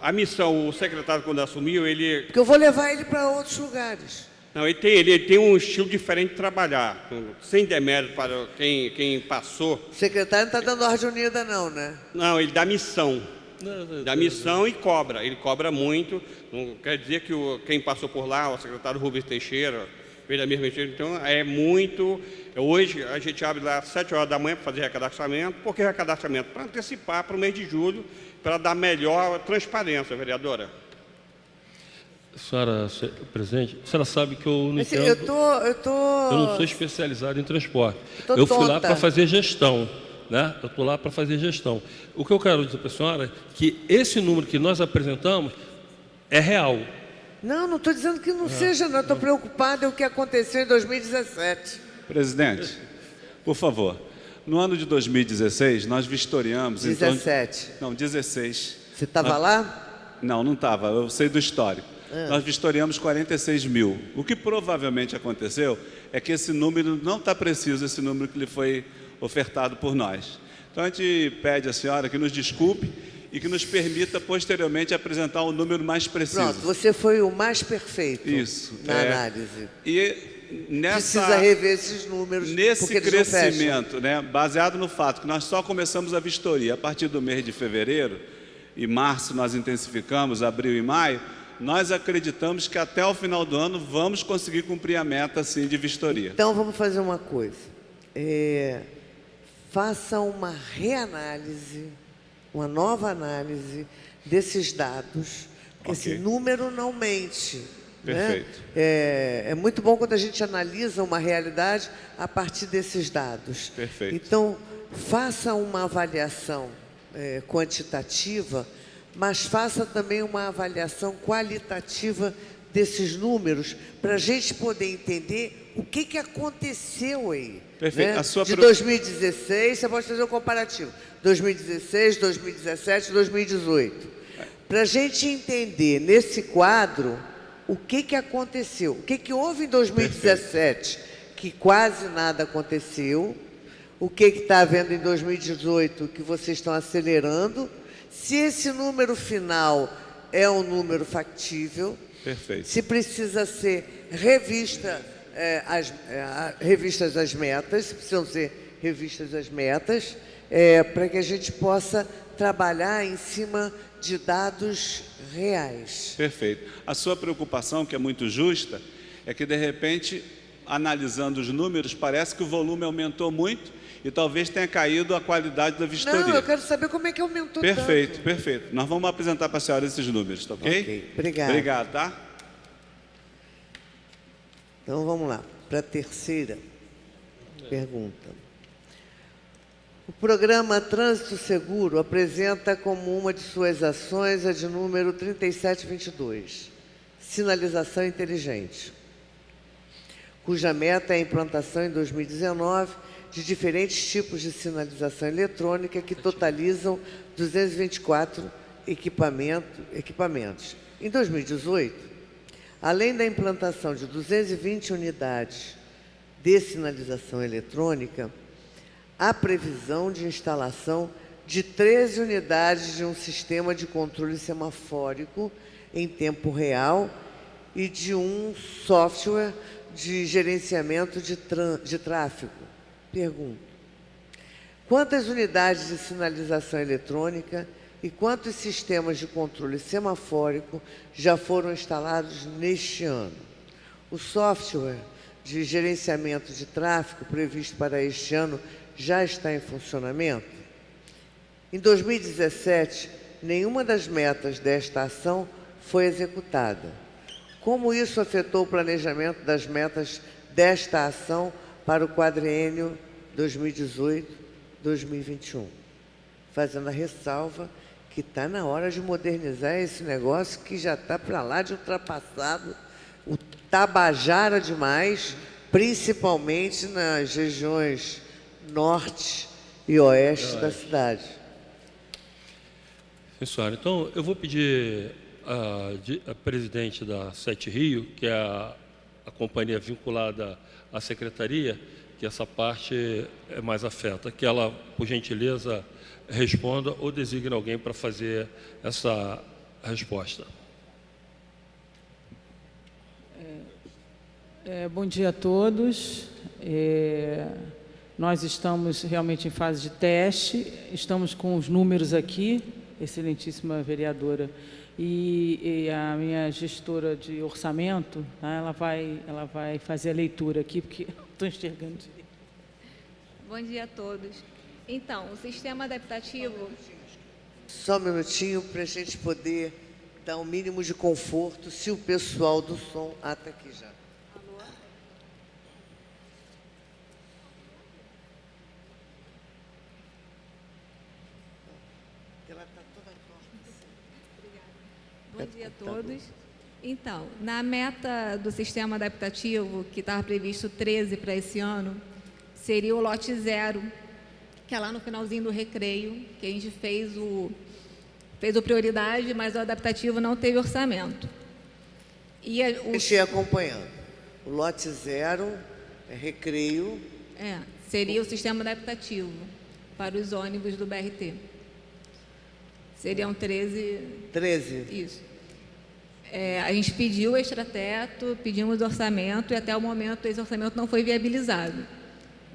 A missão, o secretário, quando assumiu, ele... Porque eu vou levar ele para outros lugares. Não, ele tem um estilo diferente de trabalhar, sem demérito para quem passou. O secretário não está dando ordem unida, não, né? Não, ele dá missão. Dá missão e cobra. Ele cobra muito. Não quer dizer que quem passou por lá, o secretário Rubens Teixeira, fez a mesma coisa. Então, é muito... Hoje, a gente abre lá às 7 horas da manhã para fazer recadastramento. Por que recadastramento? Para antecipar para o mês de julho, para dar melhor transparência, vereadora. Senhora presidente, a senhora sabe que eu não Assim, entendo, eu não sou especializado em transporte. Tô Eu fui lá tonta. para fazer gestão, né? Eu estou lá para fazer gestão. O que eu quero dizer para a senhora é que esse número que nós apresentamos é real. Não estou dizendo que não seja, não. Estou preocupada com o que aconteceu em 2017. Presidente, por favor, no ano de 2016, nós vistoriamos... 17. Não, 16. Você estava lá? Não estava, eu sei do histórico. Nós vistoriamos 46 mil. O que provavelmente aconteceu é que esse número não está preciso, esse número que lhe foi ofertado por nós. Então a gente pede à senhora que nos desculpe e que nos permita posteriormente apresentar um número mais preciso. Pronto, você foi o mais perfeito Isso, na análise. E Precisa rever esses números. nesse porque eles não fecham. crescimento, né, baseado no fato que nós só começamos a vistoria a partir do mês de fevereiro, e março nós intensificamos, abril e maio, nós acreditamos que até o final do ano vamos conseguir cumprir a meta sim, de vistoria. Então vamos fazer uma coisa. Faça uma reanálise, uma nova análise desses dados, porque Ok. esse número não mente. Perfeito. Né? É muito bom quando a gente analisa uma realidade a partir desses dados. Perfeito. Então, faça uma avaliação quantitativa, mas faça também uma avaliação qualitativa desses números, para a gente poder entender o que aconteceu aí. Perfeito. Né? A sua De 2016, você pode fazer um comparativo. 2016, 2017, 2018. Para a gente entender nesse quadro o que aconteceu, o que houve em 2017, que quase nada aconteceu, o que está havendo em 2018, que vocês estão acelerando, se esse número final é um número factível, Perfeito. se precisa ser revistas as metas, se precisam ser revistas as metas, para que a gente possa trabalhar em cima de dados reais. Perfeito. A sua preocupação, que é muito justa, é que, de repente, analisando os números, parece que o volume aumentou muito e talvez tenha caído a qualidade da vistoria. Não, eu quero saber como é que aumentou Perfeito, tanto. perfeito. Nós vamos apresentar para a senhora esses números, tá ok? Ok, obrigado. Obrigado, tá? Então, vamos lá, para a terceira pergunta. O programa Trânsito Seguro apresenta como uma de suas ações a de número 3722, sinalização inteligente, cuja meta é a implantação em 2019 de diferentes tipos de sinalização eletrônica que totalizam 224 equipamentos. Em 2018, além da implantação de 220 unidades de sinalização eletrônica, há previsão de instalação de 13 unidades de um sistema de controle semafórico em tempo real e de um software de gerenciamento de tráfego. Pergunto: quantas unidades de sinalização eletrônica e quantos sistemas de controle semafórico já foram instalados neste ano? O software de gerenciamento de tráfego previsto para este ano já está em funcionamento? Em 2017, nenhuma das metas desta ação foi executada. Como isso afetou o planejamento das metas desta ação para o quadriênio 2018, 2021. Fazendo a ressalva que está na hora de modernizar esse negócio que já está para lá de ultrapassado, o tabajara demais, principalmente nas regiões norte e oeste da cidade. Sim, senhora. Então, eu vou pedir a presidente da Sete Rio, que é a companhia vinculada à secretaria, que essa parte é mais afeta, que ela, por gentileza, responda ou designe alguém para fazer essa resposta. Bom dia a todos. Nós estamos realmente em fase de teste, estamos com os números aqui, excelentíssima vereadora, e a minha gestora de orçamento, tá, ela vai fazer a leitura aqui, porque eu estou enxergando direito. Bom dia a todos. Então, o sistema adaptativo... Só um minutinho para a gente poder dar um mínimo de conforto, se o pessoal do som... Ah, está aqui já. Alô? Ela está toda torta. Bom dia a todos. Então, na meta do sistema adaptativo, que estava previsto 13 para esse ano, seria o lote 0, que é lá no finalzinho do recreio, que a gente fez o prioridade, mas o adaptativo não teve orçamento. E Deixei acompanhando. O lote 0 é recreio. Seria o sistema adaptativo para os ônibus do BRT. Seriam 13... 13. Isso. A gente pediu o extrateto, pedimos orçamento e até o momento esse orçamento não foi viabilizado.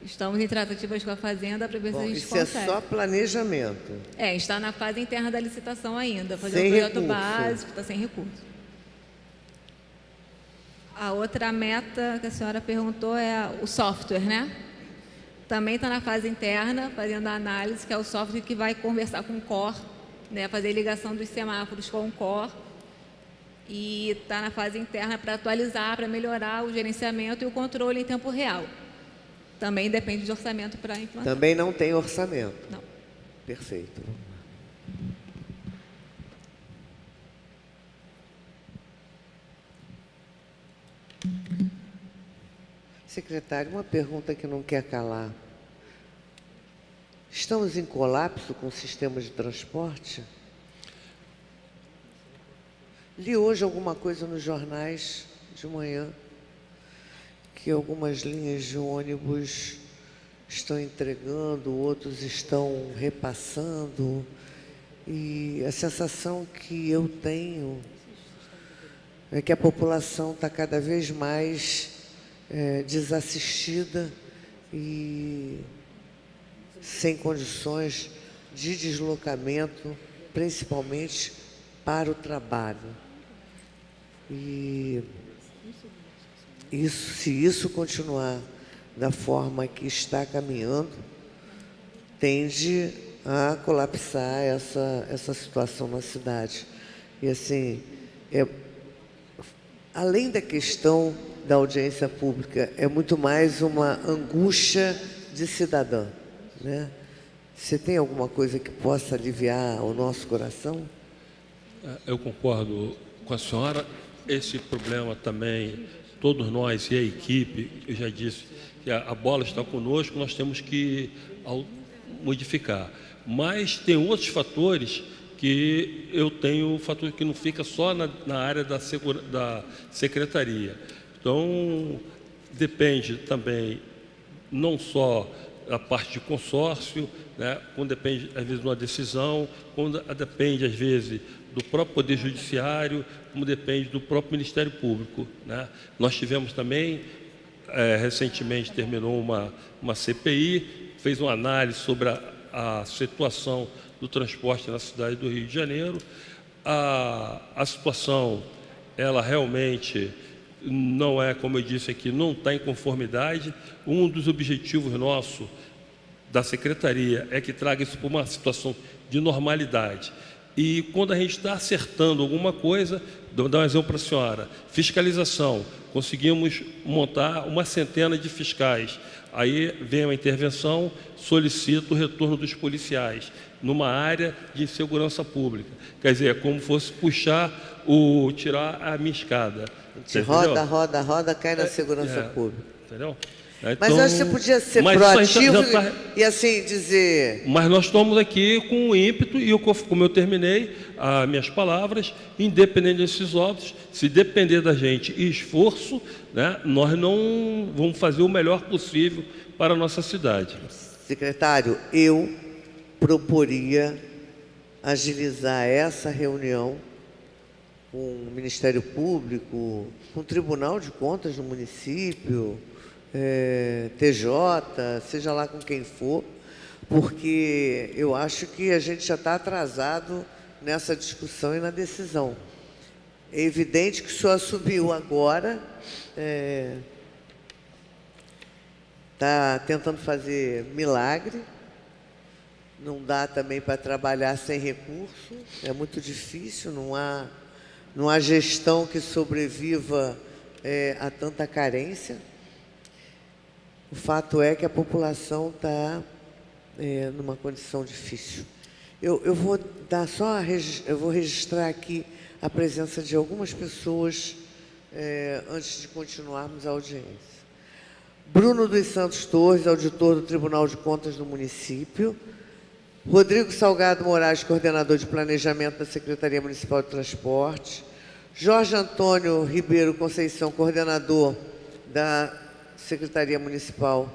Estamos em tratativas com a Fazenda para ver se a gente isso consegue. é só planejamento. Está na fase interna da licitação ainda, fazer Sem um projeto recurso. básico, está sem recurso. A outra meta que a senhora perguntou é o software, né? Também está na fase interna, fazendo a análise, que é o software que vai conversar com o COR, né? Fazer a ligação dos semáforos com o COR. E está na fase interna para atualizar, para melhorar o gerenciamento e o controle em tempo real. Também depende de orçamento para implantar. Também não tem orçamento. Não. Perfeito. Secretário, uma pergunta que não quer calar. Estamos em colapso com o sistema de transporte? Li hoje alguma coisa nos jornais de manhã que algumas linhas de ônibus estão entregando, outros estão repassando. E a sensação que eu tenho é que a população está cada vez mais desassistida e sem condições de deslocamento, principalmente para o trabalho. E se isso continuar da forma que está caminhando, tende a colapsar essa situação na cidade. E assim, além da questão da audiência pública, é muito mais uma angústia de cidadã, né? Você tem alguma coisa que possa aliviar o nosso coração? Eu concordo com a senhora. Esse problema também, todos nós e a equipe, eu já disse que a bola está conosco, nós temos que modificar. Mas tem outros fatores que um fator que não fica só na área da secretaria. Então, depende também não só da parte de consórcio, né, quando depende, às vezes, de uma decisão, quando depende, às vezes, do próprio Poder Judiciário, como depende do próprio Ministério Público, né? Nós tivemos também, recentemente terminou uma CPI, fez uma análise sobre a situação do transporte na cidade do Rio de Janeiro. A situação, ela realmente não é, como eu disse aqui, não está em conformidade. Um dos objetivos nossos da Secretaria é que traga isso para uma situação de normalidade. E quando a gente está acertando alguma coisa, vou dar um exemplo para a senhora, fiscalização, conseguimos montar uma centena de fiscais Aí vem uma intervenção, solicita o retorno dos policiais numa área de segurança pública. Quer dizer, é como fosse tirar a minha escada. Roda, roda, roda, cai na segurança pública. Entendeu? Mas Então, eu acho que você podia ser mas proativo já tá- e assim dizer... Mas nós estamos aqui com o ímpeto, e como eu terminei as minhas palavras, independente desses óbitos, se depender da gente e esforço, né, nós não vamos fazer o melhor possível para a nossa cidade. Secretário, eu proporia agilizar essa reunião com o Ministério Público, com o Tribunal de Contas do município, TJ, seja lá com quem for, porque eu acho que a gente já está atrasado nessa discussão e na decisão. É evidente que o senhor assumiu agora, está tentando fazer milagre, não dá também para trabalhar sem recurso, é muito difícil, não há gestão que sobreviva a tanta carência. O fato é que a população está numa condição difícil. Eu vou dar eu vou registrar aqui a presença de algumas pessoas antes de continuarmos a audiência. Bruno dos Santos Torres, auditor do Tribunal de Contas do município. Rodrigo Salgado Moraes, coordenador de planejamento da Secretaria Municipal de Transporte. Jorge Antônio Ribeiro Conceição, coordenador da Secretaria Municipal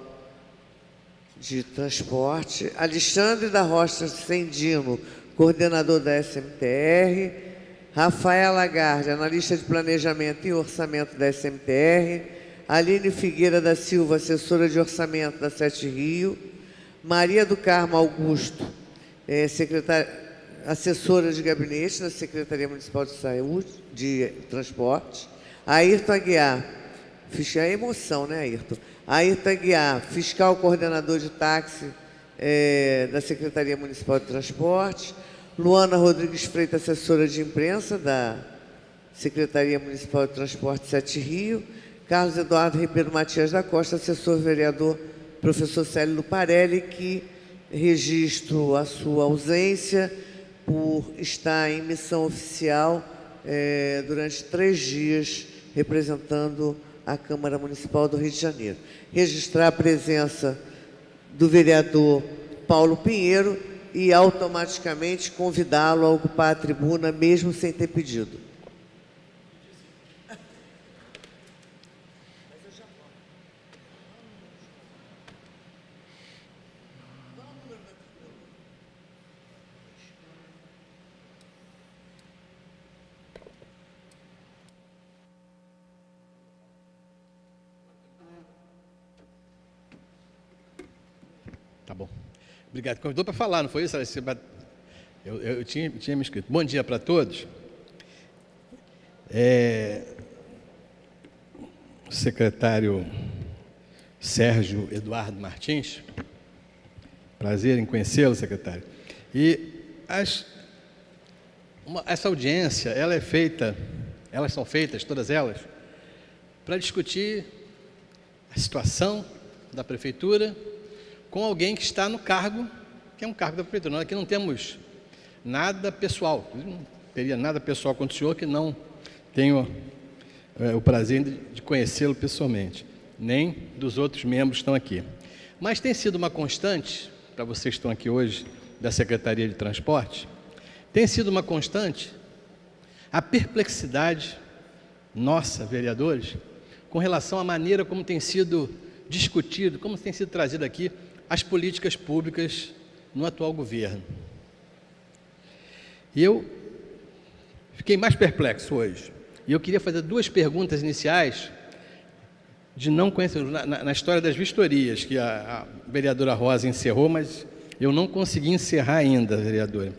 de Transporte. Alexandre da Rocha Sendino, coordenador da SMTR. Rafael Lagarde, analista de planejamento e orçamento da SMTR. Aline Figueira da Silva, assessora de orçamento da Sete Rio. Maria do Carmo Augusto, assessora de gabinete da Secretaria Municipal de Saúde, de Transporte. Ayrton Aguiar, é emoção, né, Ayrton? Ayrton Aguiar, fiscal coordenador de táxi da Secretaria Municipal de Transporte. Luana Rodrigues Freitas, assessora de imprensa da Secretaria Municipal de Transporte Sete Rio. Carlos Eduardo Ribeiro Matias da Costa, assessor vereador professor Célio Luparelli, que registro a sua ausência por estar em missão oficial durante 3 dias, representando a Câmara Municipal do Rio de Janeiro. Registrar a presença do vereador Paulo Pinheiro e automaticamente convidá-lo a ocupar a tribuna, mesmo sem ter pedido. Tá bom. Obrigado. Convidou para falar, não foi isso? Eu tinha me inscrito. Bom dia para todos. O secretário Sérgio Eduardo Martins. Prazer em conhecê-lo, secretário. E essa audiência, elas são feitas, todas elas, para discutir a situação da prefeitura com alguém que está no cargo, que é um cargo da prefeitura. Nós aqui não temos nada pessoal, não teria nada pessoal contra o senhor, que não tenho o prazer de conhecê-lo pessoalmente, nem dos outros membros que estão aqui. Mas tem sido uma constante, para vocês que estão aqui hoje, da Secretaria de Transporte, tem sido uma constante a perplexidade nossa, vereadores, com relação à maneira como tem sido discutido, como tem sido trazido aqui as políticas públicas no atual governo. E eu fiquei mais perplexo hoje. E eu queria fazer 2 perguntas iniciais de não conhecimento, na história das vistorias, que a vereadora Rosa encerrou, mas eu não consegui encerrar ainda, vereadora.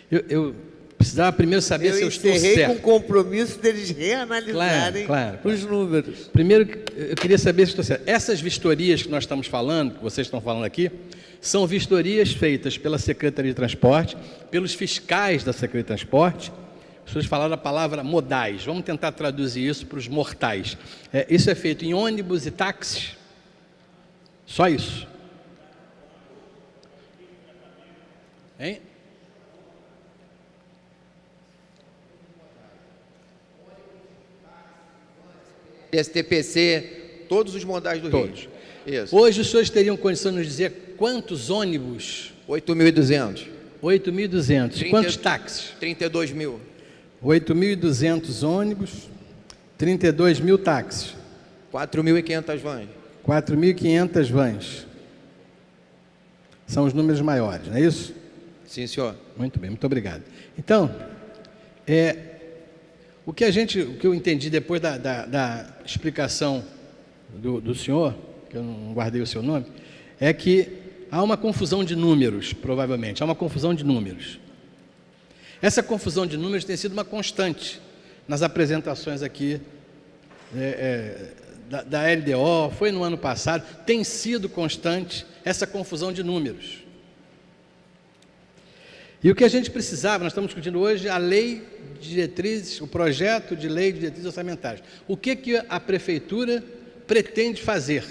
Eu precisava primeiro saber se eu estou certo. Eu encerrei com o compromisso deles reanalisarem os números. Primeiro, eu queria saber se estou certo. Essas vistorias que nós estamos falando, que vocês estão falando aqui, são vistorias feitas pela Secretaria de Transporte, pelos fiscais da Secretaria de Transporte. As pessoas falaram a palavra modais. Vamos tentar traduzir isso para os mortais. Isso é feito em ônibus e táxis? Só isso. Hein? STPC, todos os modais do Todos. Rio. Isso. Hoje os senhores teriam condição de nos dizer quantos ônibus? 8.200. 8.200. Quantos táxis? 32 mil. 8.200 ônibus, 32 mil táxis, 4.500 vans. 4.500 vans. São os números maiores, não é isso? Sim, senhor. Muito bem, muito obrigado. Então, o que eu entendi depois da explicação do senhor, que eu não guardei o seu nome, é que há uma confusão de números, provavelmente, há uma confusão de números. Essa confusão de números tem sido uma constante nas apresentações aqui da LDO, foi no ano passado, tem sido constante essa confusão de números. E o que a gente precisava, nós estamos discutindo hoje a lei de diretrizes, o projeto de lei de diretrizes orçamentárias. O que a prefeitura pretende fazer?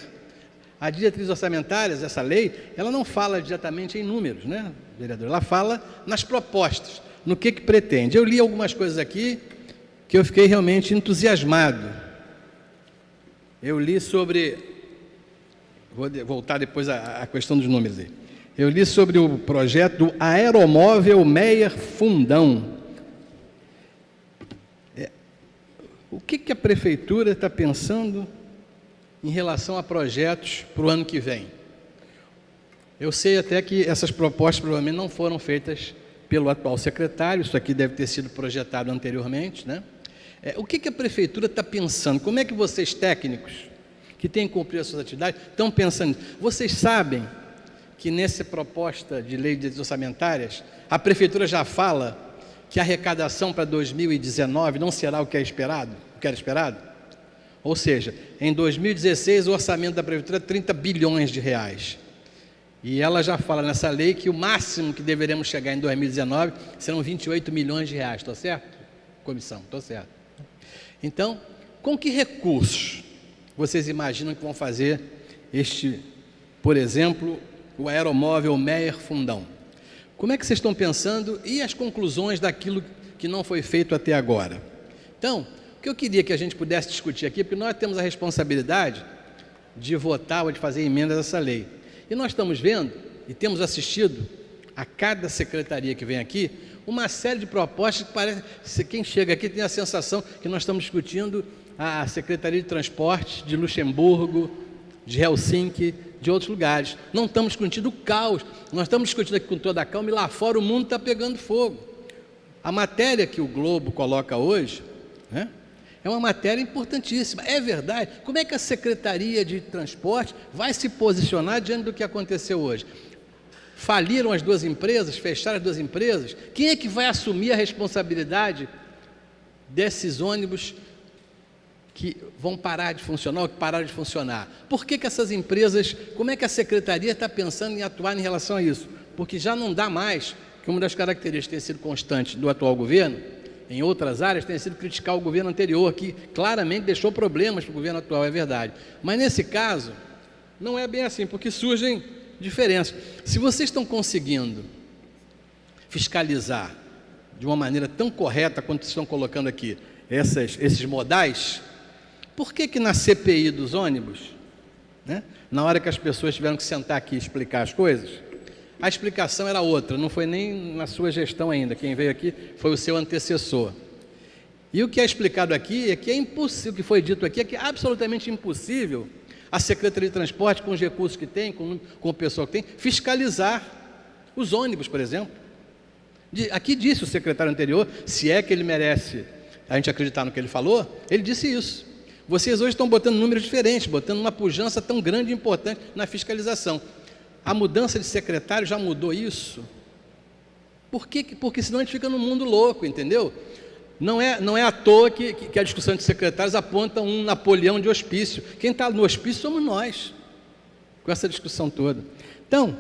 A diretriz orçamentárias, essa lei, ela não fala diretamente em números, né, vereador? Ela fala nas propostas, no que pretende. Eu li algumas coisas aqui que eu fiquei realmente entusiasmado. Eu li sobre... Vou voltar depois à questão dos números aí. Eu li sobre o projeto do Aeromóvel Meyer Fundão. O que a prefeitura está pensando em relação a projetos para o ano que vem? Eu sei até que essas propostas provavelmente não foram feitas pelo atual secretário, isso aqui deve ter sido projetado anteriormente, né? O que a prefeitura está pensando? Como é que vocês, técnicos, que têm cumprido as suas atividades, estão pensando nisso? Vocês sabem que nessa proposta de lei de orçamentárias, a prefeitura já fala que a arrecadação para 2019 não será o que era esperado? Ou seja, em 2016 o orçamento da prefeitura é 30 bilhões de reais. E ela já fala nessa lei que o máximo que deveremos chegar em 2019 serão 28 milhões de reais, estou certo? Comissão, estou certo. Então, com que recursos vocês imaginam que vão fazer por exemplo, o Aeromóvel Meyer Fundão? Como é que vocês estão pensando e as conclusões daquilo que não foi feito até agora? Então, o que eu queria que a gente pudesse discutir aqui, porque nós temos a responsabilidade de votar ou de fazer emendas a essa lei. E nós estamos vendo e temos assistido a cada secretaria que vem aqui uma série de propostas que parece, quem chega aqui tem a sensação que nós estamos discutindo a Secretaria de Transporte de Luxemburgo, de Helsinki, de outros lugares. Não estamos discutindo o caos, nós estamos discutindo aqui com toda a calma e lá fora o mundo está pegando fogo. A matéria que o Globo coloca hoje, né, é uma matéria importantíssima, é verdade. Como é que a Secretaria de Transporte vai se posicionar diante do que aconteceu hoje? Faliram as duas empresas, fecharam as duas empresas, quem é que vai assumir a responsabilidade desses ônibus que vão parar de funcionar ou que pararam de funcionar? Por que essas empresas, como é que a Secretaria está pensando em atuar em relação a isso? Porque já não dá mais, que uma das características que tem sido constante do atual governo, em outras áreas, tem sido criticar o governo anterior, que claramente deixou problemas para o governo atual, é verdade. Mas nesse caso, não é bem assim, porque surgem diferenças. Se vocês estão conseguindo fiscalizar de uma maneira tão correta quanto estão colocando aqui esses modais, por que na CPI dos ônibus, né, na hora que as pessoas tiveram que sentar aqui e explicar as coisas, a explicação era outra, não foi nem na sua gestão ainda, quem veio aqui foi o seu antecessor. E o que é explicado aqui é que é impossível, o que foi dito aqui é que é absolutamente impossível a Secretaria de Transporte, com os recursos que tem, com o pessoal que tem, fiscalizar os ônibus, por exemplo. Aqui disse o secretário anterior, se é que ele merece a gente acreditar no que ele falou, ele disse isso. Vocês hoje estão botando números diferentes, botando uma pujança tão grande e importante na fiscalização. A mudança de secretário já mudou isso? Por quê? Porque senão a gente fica num mundo louco, entendeu? Não é à toa que a discussão de secretários aponta um Napoleão de hospício. Quem está no hospício somos nós, com essa discussão toda. Então,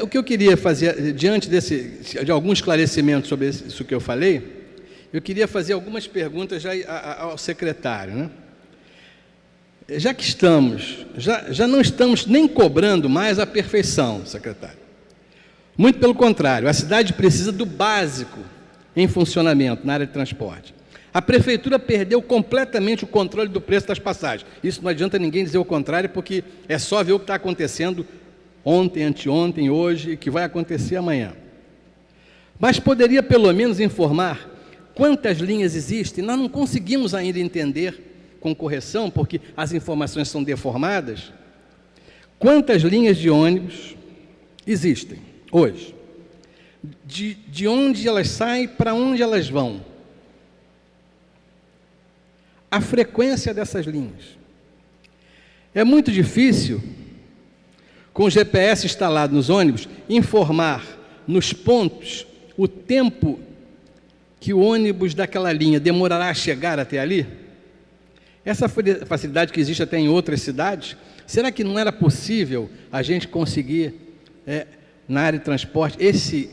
o que eu queria fazer, diante de alguns esclarecimentos sobre isso que eu falei, eu queria fazer algumas perguntas já ao secretário, né? já que já não estamos nem cobrando mais a perfeição, secretário. Muito pelo contrário, a cidade precisa do básico em funcionamento na área de transporte. A prefeitura perdeu completamente o controle do preço das passagens. Isso não adianta ninguém dizer o contrário, porque é só ver o que está acontecendo ontem, anteontem, hoje, e que vai acontecer amanhã. Mas poderia pelo menos informar quantas linhas existem? Nós não conseguimos ainda entender com correção, porque as informações são deformadas. Quantas linhas de ônibus existem hoje? De onde elas saem, para onde elas vão? A frequência dessas linhas. É muito difícil, com o GPS instalado nos ônibus, informar nos pontos o tempo que o ônibus daquela linha demorará a chegar até ali. Essa facilidade que existe até em outras cidades, será que não era possível a gente conseguir, na área de transporte, esse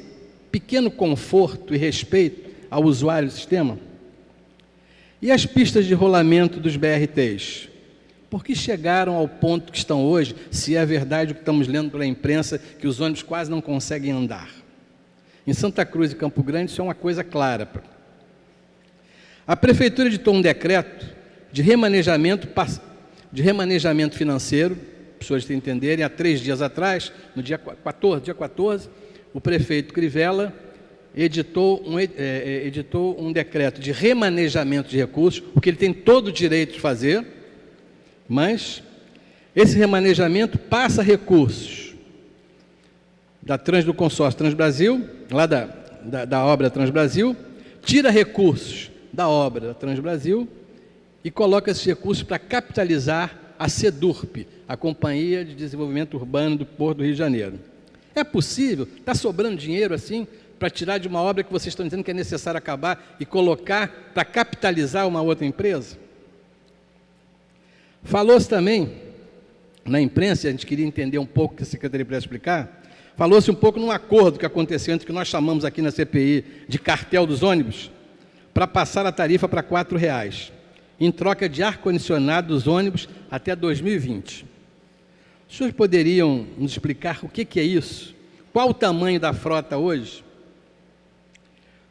pequeno conforto e respeito ao usuário do sistema? E as pistas de rolamento dos BRTs? Por que chegaram ao ponto que estão hoje, se é verdade o que estamos lendo pela imprensa, que os ônibus quase não conseguem andar? Em Santa Cruz e Campo Grande, isso é uma coisa clara. A Prefeitura editou um decreto de remanejamento financeiro, para as pessoas entenderem, há 3 dias atrás, no dia 14, o prefeito Crivella editou um decreto de remanejamento de recursos, o que ele tem todo o direito de fazer, mas esse remanejamento passa recursos do consórcio Transbrasil, lá da obra Transbrasil, tira recursos da obra Transbrasil e coloca esses recursos para capitalizar a SEDURP, a Companhia de Desenvolvimento Urbano do Porto do Rio de Janeiro. É possível? Está sobrando dinheiro assim para tirar de uma obra que vocês estão dizendo que é necessário acabar e colocar para capitalizar uma outra empresa? Falou-se também, na imprensa, a gente queria entender um pouco o que a Secretaria pudesse explicar, falou-se um pouco num acordo que aconteceu entre o que nós chamamos aqui na CPI de cartel dos ônibus, para passar a tarifa para R$ 4,00, em troca de ar-condicionado dos ônibus até 2020. Os senhores poderiam nos explicar o que é isso? Qual o tamanho da frota hoje?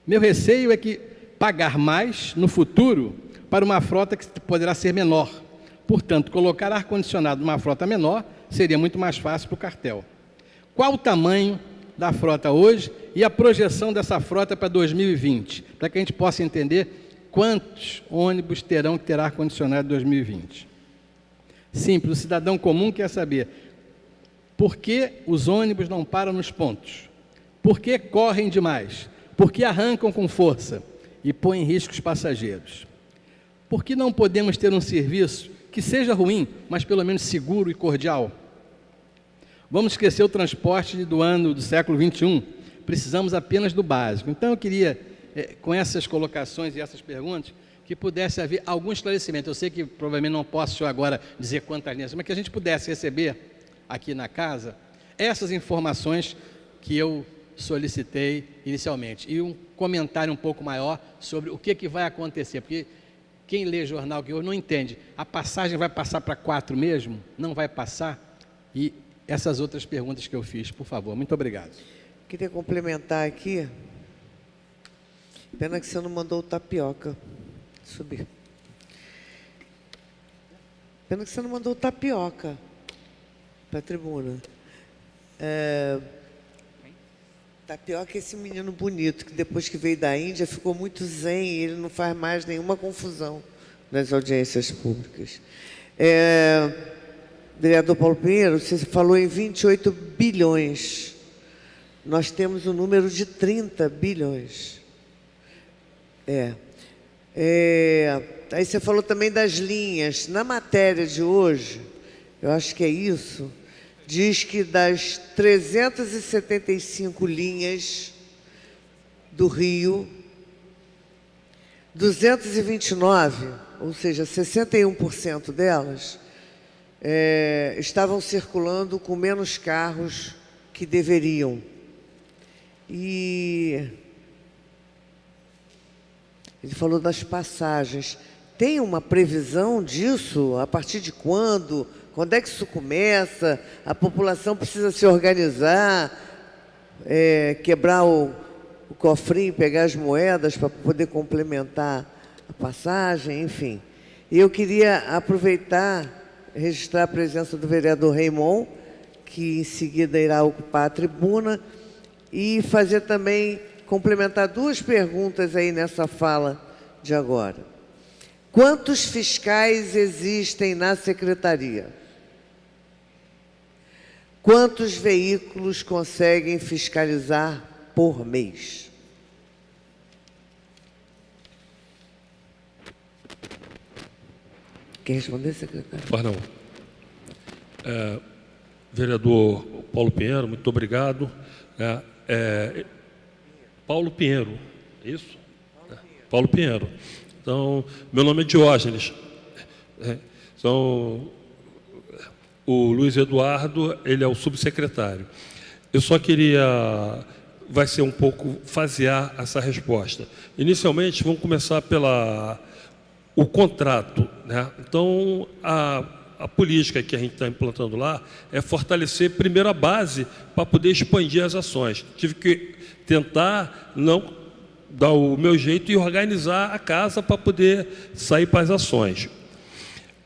Meu receio é que pagar mais no futuro para uma frota que poderá ser menor. Portanto, colocar ar-condicionado numa frota menor seria muito mais fácil para o cartel. Qual o tamanho da frota hoje e a projeção dessa frota para 2020? Para que a gente possa entender quantos ônibus terão que ter ar-condicionado em 2020. Simples, o cidadão comum quer saber por que os ônibus não param nos pontos, por que correm demais, por que arrancam com força e põem em risco os passageiros. Por que não podemos ter um serviço que seja ruim, mas pelo menos seguro e cordial? Vamos esquecer o transporte do século XXI, precisamos apenas do básico. Então eu queria, com essas colocações e essas perguntas, que pudesse haver algum esclarecimento. Eu sei que provavelmente não posso agora dizer quantas linhas, mas que a gente pudesse receber aqui na casa essas informações que eu solicitei inicialmente. E um comentário um pouco maior sobre o que vai acontecer, porque quem lê jornal que hoje não entende. A passagem vai passar para 4 mesmo? Não vai passar? E essas outras perguntas que eu fiz, por favor. Muito obrigado. Queria complementar aqui. Pena que você não mandou o Tapioca subir. Pena que você não mandou o Tapioca para a tribuna. Tapioca é esse menino bonito, que depois que veio da Índia ficou muito zen e ele não faz mais nenhuma confusão nas audiências públicas. Vereador Paulo Pinheiro, você falou em 28 bilhões. Nós temos um número de 30 bilhões. Aí você falou também das linhas. Na matéria de hoje, eu acho que é isso, diz que das 375 linhas do Rio, 229, ou seja, 61% delas, estavam circulando com menos carros que deveriam. E ele falou das passagens. tem uma previsão disso? A partir de quando? Quando é que isso começa? A população precisa se organizar, quebrar o cofrinho, pegar as moedas para poder complementar a passagem, enfim. E eu queria aproveitar, registrar a presença do vereador Raimon, que em seguida irá ocupar a tribuna, e fazer também, complementar 2 perguntas aí nessa fala de agora. Quantos fiscais existem na secretaria? Quantos veículos conseguem fiscalizar por mês? Quer responder, secretário? Perdão. Vereador Paulo Pinheiro, muito obrigado. Paulo Pinheiro, isso? Paulo Pinheiro. Então, meu nome é Diógenes. Então, o Luiz Eduardo, ele é o subsecretário. Eu só queria, vai ser um pouco fasear essa resposta. Inicialmente, vamos começar o contrato, né? Então, a política que a gente está implantando lá é fortalecer primeiro a base para poder expandir as ações. Tive que tentar não dar o meu jeito e organizar a casa para poder sair para as ações.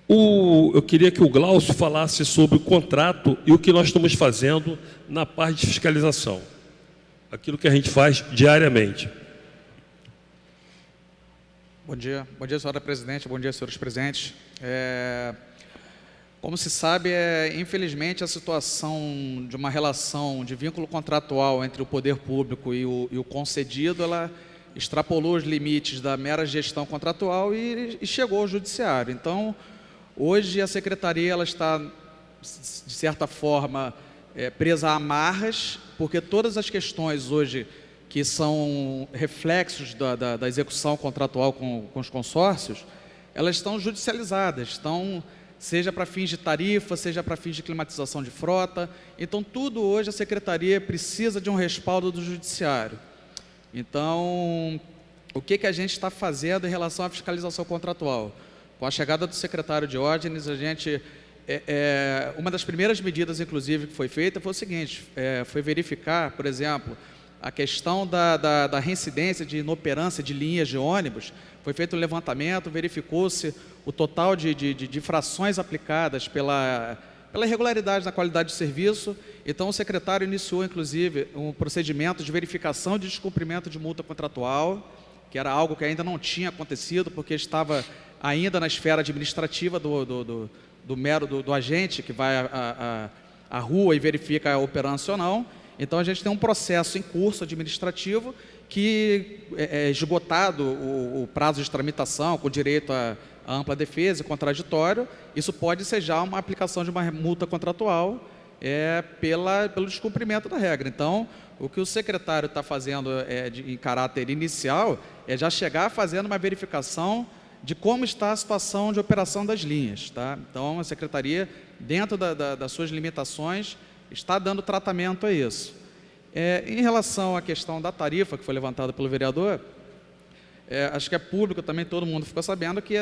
Eu queria que o Glaucio falasse sobre o contrato e o que nós estamos fazendo na parte de fiscalização. Aquilo que a gente faz diariamente. Bom dia, senhora presidente, bom dia, senhores presentes. Como se sabe, infelizmente, a situação de uma relação de vínculo contratual entre o poder público e o concedido, ela extrapolou os limites da mera gestão contratual e chegou ao judiciário. Então, hoje a secretaria ela está, de certa forma, presa a amarras, porque todas as questões hoje que são reflexos da execução contratual com os consórcios, elas estão judicializadas, seja para fins de tarifa, seja para fins de climatização de frota. Então, tudo hoje a secretaria precisa de um respaldo do judiciário. Então, o que a gente está fazendo em relação à fiscalização contratual? Com a chegada do secretário Diógenes, a gente... uma das primeiras medidas, inclusive, que foi feita foi o seguinte, foi verificar, por exemplo, a questão da reincidência de inoperância de linhas de ônibus. Foi feito um levantamento, verificou-se o total de frações aplicadas pela irregularidade na qualidade de serviço. Então, o secretário iniciou, inclusive, um procedimento de verificação de descumprimento de multa contratual, que era algo que ainda não tinha acontecido, porque estava ainda na esfera administrativa do agente que vai à rua e verifica a operância ou não. Então, a gente tem um processo em curso administrativo que, esgotado o prazo de tramitação, com direito a ampla defesa e contraditório, isso pode ser já uma aplicação de uma multa contratual pelo descumprimento da regra. Então, o que o secretário está fazendo em caráter inicial é já chegar fazendo uma verificação de como está a situação de operação das linhas. Tá? Então, a secretaria, dentro das suas limitações, está dando tratamento a isso. Em relação à questão da tarifa, que foi levantada pelo vereador, acho que é público também, todo mundo ficou sabendo que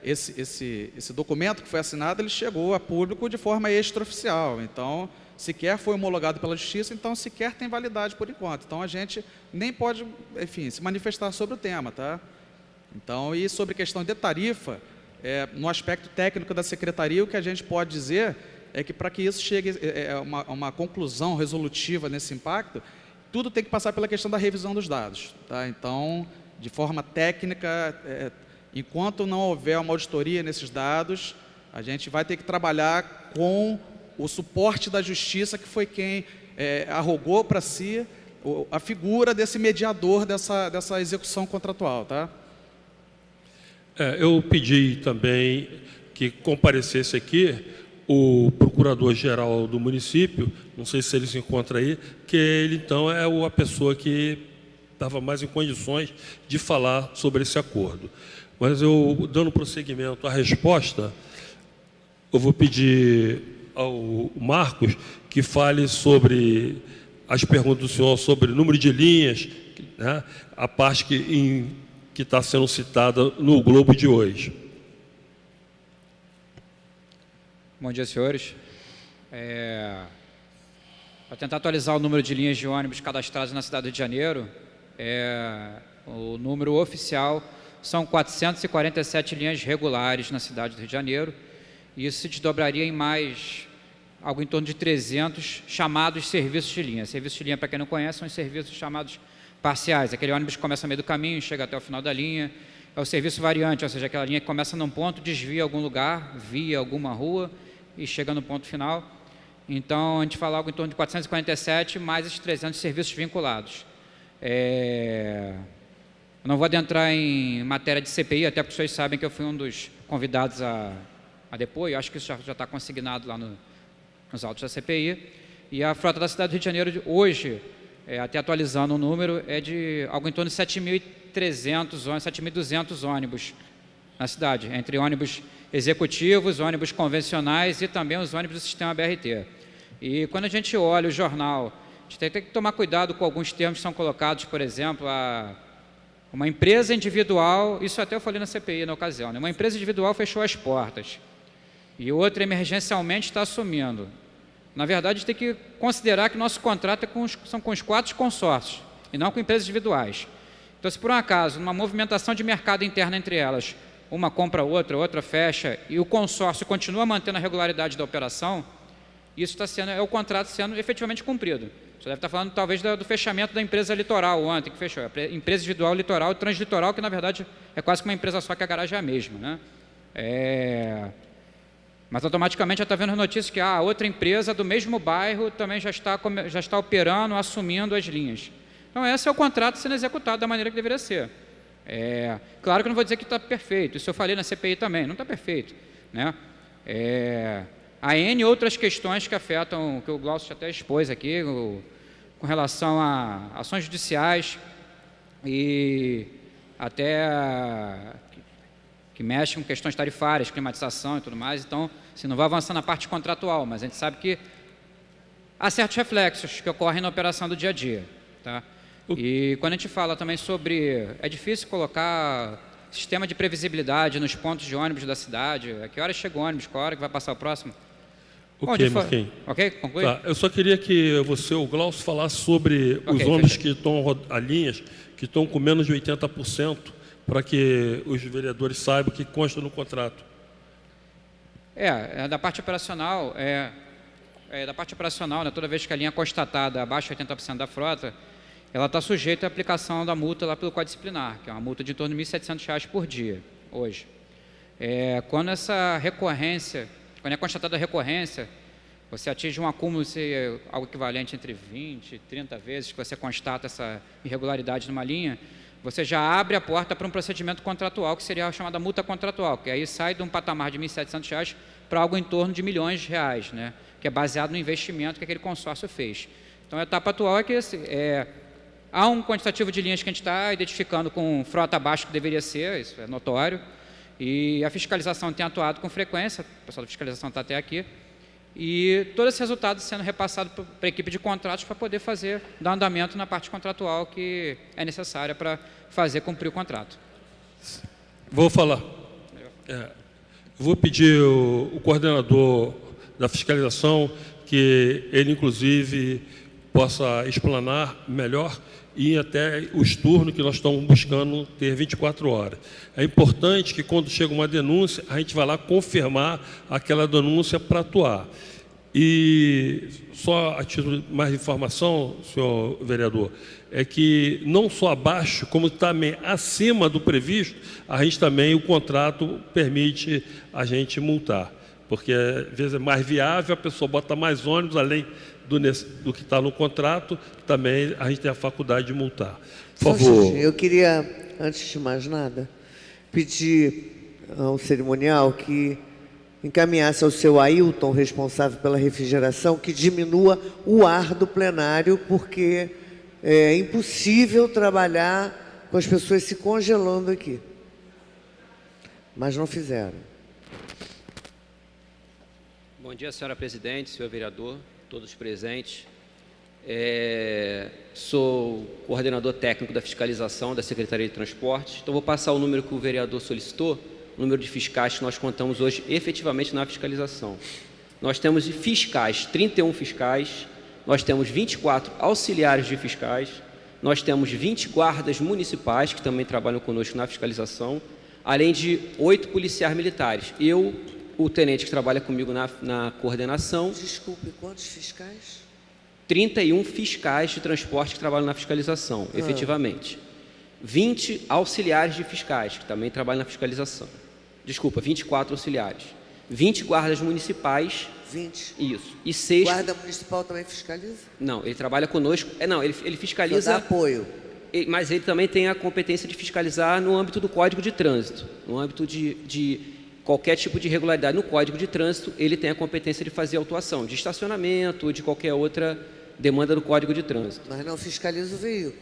esse documento que foi assinado, ele chegou a público de forma extraoficial. Então, sequer foi homologado pela Justiça, então sequer tem validade por enquanto. Então, a gente nem pode, enfim, se manifestar sobre o tema, tá? Então, e sobre questão de tarifa, no aspecto técnico da secretaria, o que a gente pode dizer é que para que isso chegue a uma conclusão resolutiva nesse impacto, tudo tem que passar pela questão da revisão dos dados. Tá? Então, de forma técnica, enquanto não houver uma auditoria nesses dados, a gente vai ter que trabalhar com o suporte da Justiça, que foi quem arrogou para si a figura desse mediador dessa execução contratual. Tá? Eu pedi também que comparecesse aqui o procurador-geral do município, não sei se ele se encontra aí, que ele, então, é a pessoa que estava mais em condições de falar sobre esse acordo. Mas eu, dando prosseguimento à resposta, eu vou pedir ao Marcos que fale sobre as perguntas do senhor sobre o número de linhas, né? A parte que que está sendo citada no Globo de hoje. Bom dia, senhores. Para tentar atualizar o número de linhas de ônibus cadastradas na cidade do Rio de Janeiro, o número oficial são 447 linhas regulares na cidade do Rio de Janeiro, e isso se desdobraria em mais algo em torno de 300 chamados serviços de linha. Serviços de linha, para quem não conhece, são os serviços chamados parciais. Aquele ônibus que começa no meio do caminho, chega até o final da linha. É o serviço variante, ou seja, aquela linha que começa num ponto, desvia a algum lugar, via alguma rua e chega no ponto final. Então, a gente fala algo em torno de 447, mais esses 300 serviços vinculados. Eu não vou adentrar em matéria de CPI, até porque vocês sabem que eu fui um dos convidados a depor, e acho que isso já está consignado lá nos autos da CPI. E a frota da cidade do Rio de Janeiro, hoje, até atualizando o número, é de algo em torno de 7.300, 7.200 ônibus na cidade, entre ônibus executivos, ônibus convencionais e também os ônibus do sistema BRT. E quando a gente olha o jornal, a gente tem que tomar cuidado com alguns termos que são colocados, por exemplo, uma empresa individual, isso até eu falei na CPI na ocasião, né? Uma empresa individual fechou as portas e outra emergencialmente está assumindo. Na verdade, a gente tem que considerar que nosso contrato são com os 4 consórcios e não com empresas individuais. Então, se por um acaso, numa movimentação de mercado interna entre elas, uma compra outra, outra fecha, e o consórcio continua mantendo a regularidade da operação, isso é o contrato sendo efetivamente cumprido. Você deve estar falando, talvez, do fechamento da empresa Litoral ontem, que fechou. A empresa individual Litoral e Translitoral, que, na verdade, é quase que uma empresa só, que a garagem é a mesma, né? Mas, automaticamente, já está vendo notícias que a outra empresa do mesmo bairro também já está operando, assumindo as linhas. Então, esse é o contrato sendo executado da maneira que deveria ser. Claro que eu não vou dizer que está perfeito, isso eu falei na CPI também, não está perfeito, né? Há N outras questões que afetam, que o Glaucio até expôs aqui, com relação a ações judiciais e até que mexem com questões tarifárias, climatização e tudo mais. Então, assim, não vai avançar na parte contratual, mas a gente sabe que há certos reflexos que ocorrem na operação do dia a dia, tá? E quando a gente fala também sobre... É difícil colocar sistema de previsibilidade nos pontos de ônibus da cidade. A que hora chega o ônibus, qual hora que vai passar o próximo? Ok, Marquinhos. Ok, conclui? Tá, eu só queria que você, o Glaucio, falasse sobre os ônibus que estão a linhas, que estão com menos de 80%, para que os vereadores saibam que consta no contrato. Da parte operacional, né, toda vez que a linha é constatada abaixo de 80% da frota, ela está sujeita à aplicação da multa lá pelo Código Disciplinar, que é uma multa de em torno de R$ 1.700 por dia, hoje. Quando é constatada a recorrência, você atinge um acúmulo, algo equivalente entre 20 e 30 vezes que você constata essa irregularidade numa linha, você já abre a porta para um procedimento contratual, que seria a chamada multa contratual, que aí sai de um patamar de R$ 1.700 para algo em torno de milhões de reais, né, que é baseado no investimento que aquele consórcio fez. Então, a etapa atual é que há um quantitativo de linhas que a gente está identificando com frota abaixo que deveria ser, isso é notório, e a fiscalização tem atuado com frequência, o pessoal da fiscalização está até aqui, e todo esse resultado sendo repassado para a equipe de contratos para poder dar andamento na parte contratual que é necessária para fazer cumprir o contrato. Vou falar. Vou pedir o coordenador da fiscalização que ele, inclusive, possa explanar melhor e até os turnos que nós estamos buscando ter 24 horas. É importante que, quando chega uma denúncia, a gente vai lá confirmar aquela denúncia para atuar. E só a título de mais informação, senhor vereador, é que não só abaixo, como também acima do previsto, a gente também, o contrato permite a gente multar. Porque, às vezes, é mais viável, a pessoa bota mais ônibus, além do que está no contrato, também a gente tem a faculdade de multar. Por favor. Eu queria, antes de mais nada, pedir ao cerimonial que encaminhasse ao seu Ailton, responsável pela refrigeração, que diminua o ar do plenário, porque é impossível trabalhar com as pessoas se congelando aqui. Mas não fizeram. Bom dia, senhora presidente, senhor vereador, todos presentes. Sou coordenador técnico da fiscalização da Secretaria de Transportes. Então, vou passar o número que o vereador solicitou, o número de fiscais que nós contamos hoje efetivamente na fiscalização. Nós temos de fiscais, 31 fiscais, nós temos 24 auxiliares de fiscais, nós temos 20 guardas municipais que também trabalham conosco na fiscalização, além de 8 policiais militares. Eu, o tenente que trabalha comigo na coordenação. Desculpe, quantos fiscais? 31 fiscais de transporte que trabalham na fiscalização, efetivamente. 20 auxiliares de fiscais, que também trabalham na fiscalização. Desculpa, 24 auxiliares. 20 guardas municipais. 20? Isso. E 6... Guarda municipal também fiscaliza? Não, ele trabalha conosco. Não, ele fiscaliza... Só dá apoio. Mas ele também tem a competência de fiscalizar no âmbito do Código de Trânsito, no âmbito de qualquer tipo de irregularidade no Código de Trânsito, ele tem a competência de fazer autuação de estacionamento ou de qualquer outra demanda do Código de Trânsito. Mas não fiscaliza o veículo.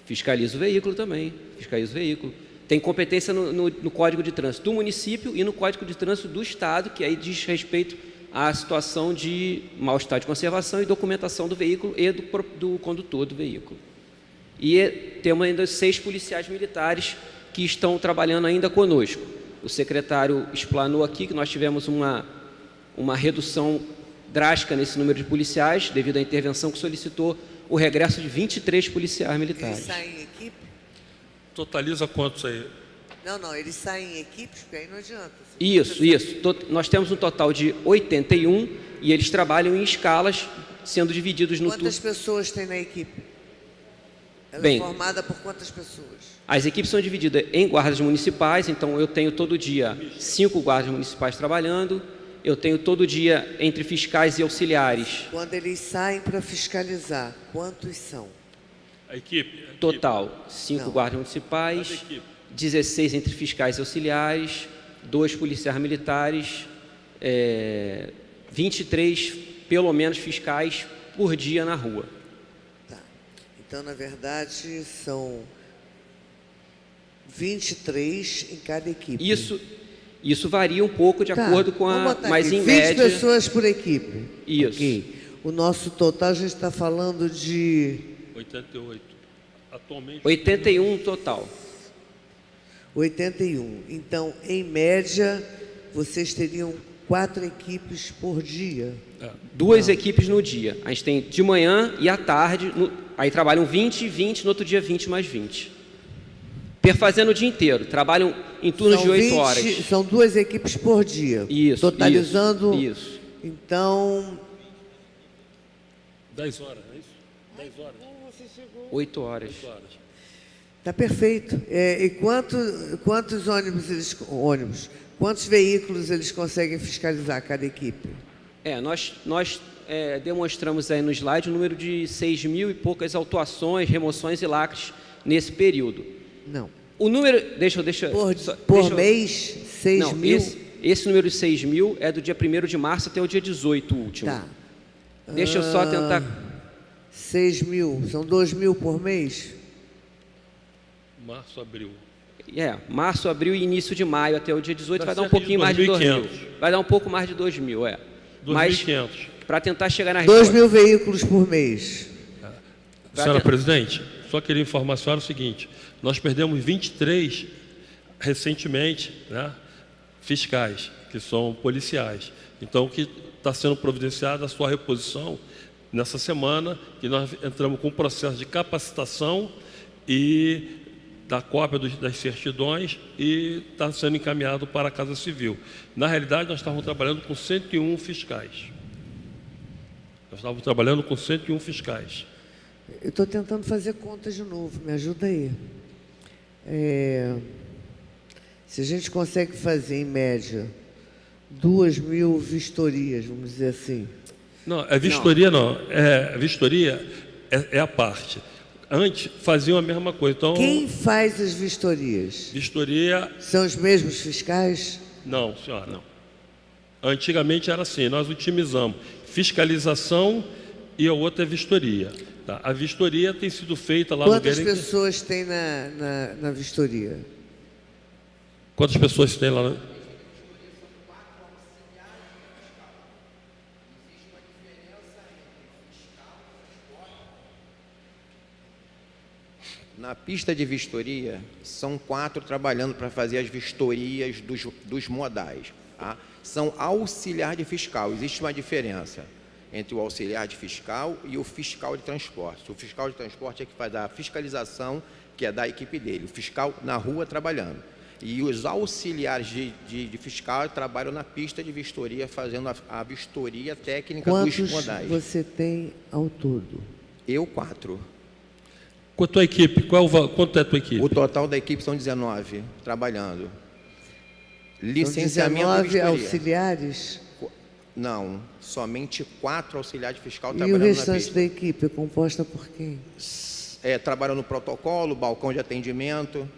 Fiscaliza o veículo também, fiscaliza o veículo. Tem competência no Código de Trânsito do município e no Código de Trânsito do Estado, que aí diz respeito à situação de mau estado de conservação e documentação do veículo e do condutor do veículo. E temos ainda 6 policiais militares que estão trabalhando ainda conosco. O secretário explanou aqui que nós tivemos uma redução drástica nesse número de policiais, devido à intervenção que solicitou o regresso de 23 policiais militares. Eles saem em equipe? Totaliza quantos aí? Não, eles saem em equipes, porque aí não adianta. Isso. Nós temos um total de 81 e eles trabalham em escalas, sendo divididos no... Quantas pessoas tem na equipe? Ela Bem, é formada por quantas pessoas? As equipes são divididas em guardas municipais, então eu tenho todo dia 5 guardas municipais trabalhando, eu tenho todo dia entre fiscais e auxiliares. Quando eles saem para fiscalizar, quantos são? A equipe? Total, 5 guardas municipais, 16 entre fiscais e auxiliares, 2 policiais militares, 23, pelo menos, fiscais por dia na rua. Tá. Então, na verdade, são 23 em cada equipe. Isso varia um pouco de acordo com a... Mas aqui, em 20 média... pessoas por equipe. Isso. Okay. O nosso total, a gente está falando de... 88. Atualmente... 81 total. 81. Então, em média, vocês teriam 4 equipes por dia? 2 equipes no dia. A gente tem de manhã e à tarde, aí trabalham 20 e 20, no outro dia 20 mais 20. Perfazendo o dia inteiro, trabalham em turnos de 8 horas. São 2 equipes por dia. Isso. Totalizando. Isso. Então. 10 horas, é isso? 10 horas. 8 horas. Está perfeito. E quantos quantos veículos eles conseguem fiscalizar cada equipe? Nós demonstramos aí no slide o número de 6 mil e poucas autuações, remoções e lacres nesse período. Não. O número... Por mês, 6 mil? Esse número de 6 mil é do dia 1º de março até o dia 18, o último. Tá. Deixa eu só tentar... 6 mil, são 2 mil por mês? Março, abril. Março, abril e início de maio até o dia 18 vai dar um cerca pouquinho de mais de 2 mil. 2.500. Vai dar um pouco mais de 2 mil, 2.500. Para tentar chegar na 2 mil veículos por mês. Senhora Presidente, só queria informar a senhora o seguinte: nós perdemos 23 recentemente, né, fiscais, que são policiais. Então, que está sendo providenciada a sua reposição nessa semana, que nós entramos com um processo de capacitação e da cópia das certidões e está sendo encaminhado para a Casa Civil. Na realidade, nós estávamos trabalhando com 101 fiscais. Nós estávamos trabalhando com 101 fiscais. Eu estou tentando fazer contas de novo, me ajuda aí. Se a gente consegue fazer, em média, 2 mil vistorias, vamos dizer assim. Não, vistoria não. Vistoria é a parte. Antes faziam a mesma coisa. Então, quem faz as vistorias? Vistoria... São os mesmos fiscais? Não, senhora. Não. Antigamente era assim, nós otimizamos fiscalização e a outra é vistoria. Tá? A vistoria tem sido feita lá Quantas no... Quantas pessoas tem na vistoria? Quantas pessoas tem lá? pista de vistoria, são 4 trabalhando para fazer as vistorias dos modais. Tá? São auxiliar de fiscal. Existe uma diferença entre o auxiliar de fiscal e o fiscal de transporte. O fiscal de transporte é que faz a fiscalização, que é da equipe dele. O fiscal na rua trabalhando. E os auxiliares de fiscal trabalham na pista de vistoria, fazendo a vistoria técnica dos modais. Quantos você tem ao todo? Eu, 4. Com a tua equipe, quanto é a tua equipe? O total da equipe são 19 trabalhando. Licenciamento São e 19 vistoria. auxiliares? Não, somente 4 auxiliares de fiscal E o trabalhando na restante pista. da equipe é composta por quem? Trabalham no protocolo, balcão de atendimento.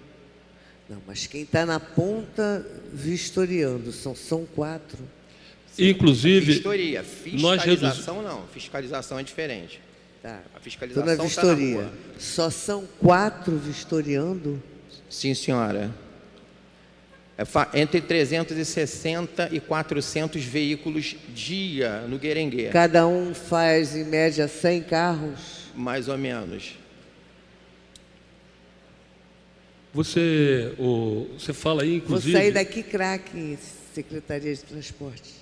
Não, mas quem está na ponta vistoriando, são 4. Inclusive, Vistoria, fiscalização não, fiscalização é diferente. Tá. A Estou fiscalização na está na vistoria. rua. Só são 4 vistoriando? Sim, senhora. Entre 360 e 400 veículos dia no Guerengue. Cada um faz, em média, 100 carros? Mais ou menos. Você fala aí, inclusive... Vou sair daqui craque, Secretaria de Transporte.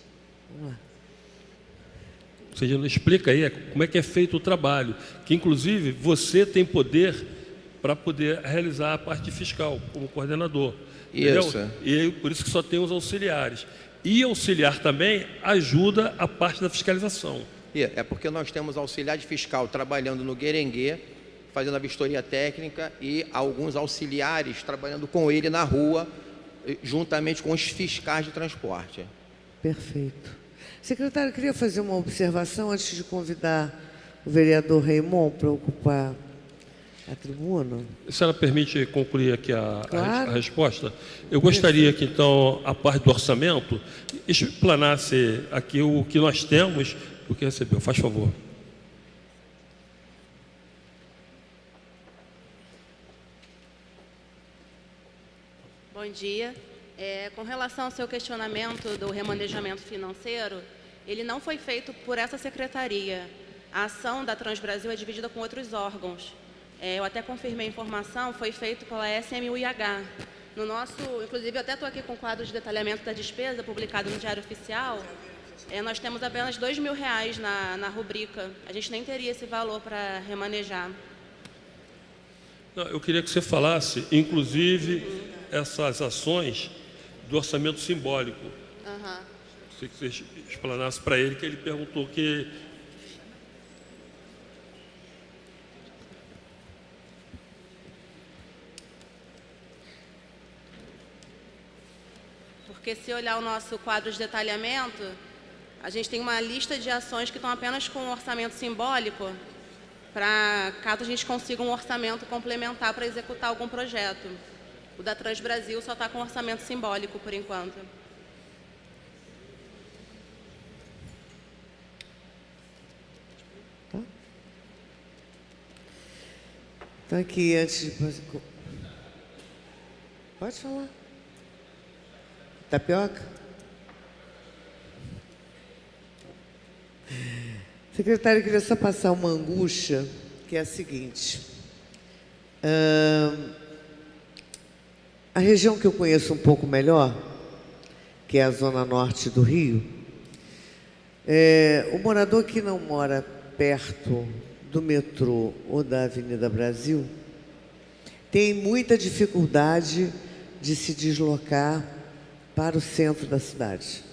Vamos lá. Você já explica aí como é que é feito o trabalho, que inclusive você tem poder para poder realizar a parte fiscal como coordenador. Isso. Entendeu? E por isso que só tem os auxiliares. E auxiliar também ajuda a parte da fiscalização. É porque nós temos auxiliar de fiscal trabalhando no Guerengue, fazendo a vistoria técnica, e alguns auxiliares trabalhando com ele na rua, juntamente com os fiscais de transporte. Perfeito. Secretário, eu queria fazer uma observação antes de convidar o vereador Raimond para ocupar a tribuna. Se ela permite concluir aqui a Claro. resposta, eu gostaria que, então, a parte do orçamento explanasse aqui o que nós temos e o que recebeu. Faz favor. Bom dia. Com relação ao seu questionamento do remanejamento financeiro, ele não foi feito por essa secretaria. A ação da Transbrasil é dividida com outros órgãos. Eu até confirmei a informação, foi feito pela SMUIH. No nosso, inclusive, eu até estou aqui com o quadro de detalhamento da despesa, publicado no Diário Oficial. Nós temos apenas R$2.000 na rubrica. A gente nem teria esse valor para remanejar. Não, eu queria que você falasse, inclusive, essas ações do orçamento simbólico. Se você explanasse para ele, que ele perguntou que... Porque se olhar o nosso quadro de detalhamento, a gente tem uma lista de ações que estão apenas com um orçamento simbólico, para caso a gente consiga um orçamento complementar para executar algum projeto. O da Transbrasil só está com orçamento simbólico, por enquanto. Tá? Então, aqui, antes de... Pode falar. Tapioca? Secretário, eu queria só passar uma angústia, que é a seguinte. A região que eu conheço um pouco melhor, que é a zona norte do Rio, o morador que não mora perto do metrô ou da Avenida Brasil tem muita dificuldade de se deslocar para o centro da cidade.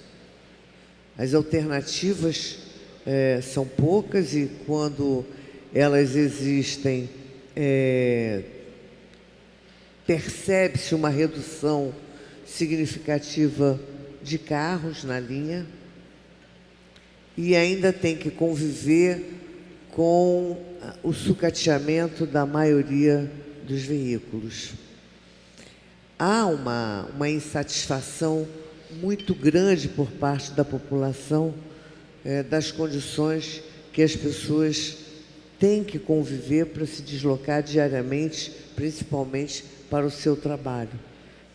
As alternativas são poucas e, quando elas existem, percebe-se uma redução significativa de carros na linha e ainda tem que conviver com o sucateamento da maioria dos veículos. Há uma insatisfação muito grande por parte da população das condições que as pessoas têm que conviver para se deslocar diariamente, principalmente para o seu trabalho.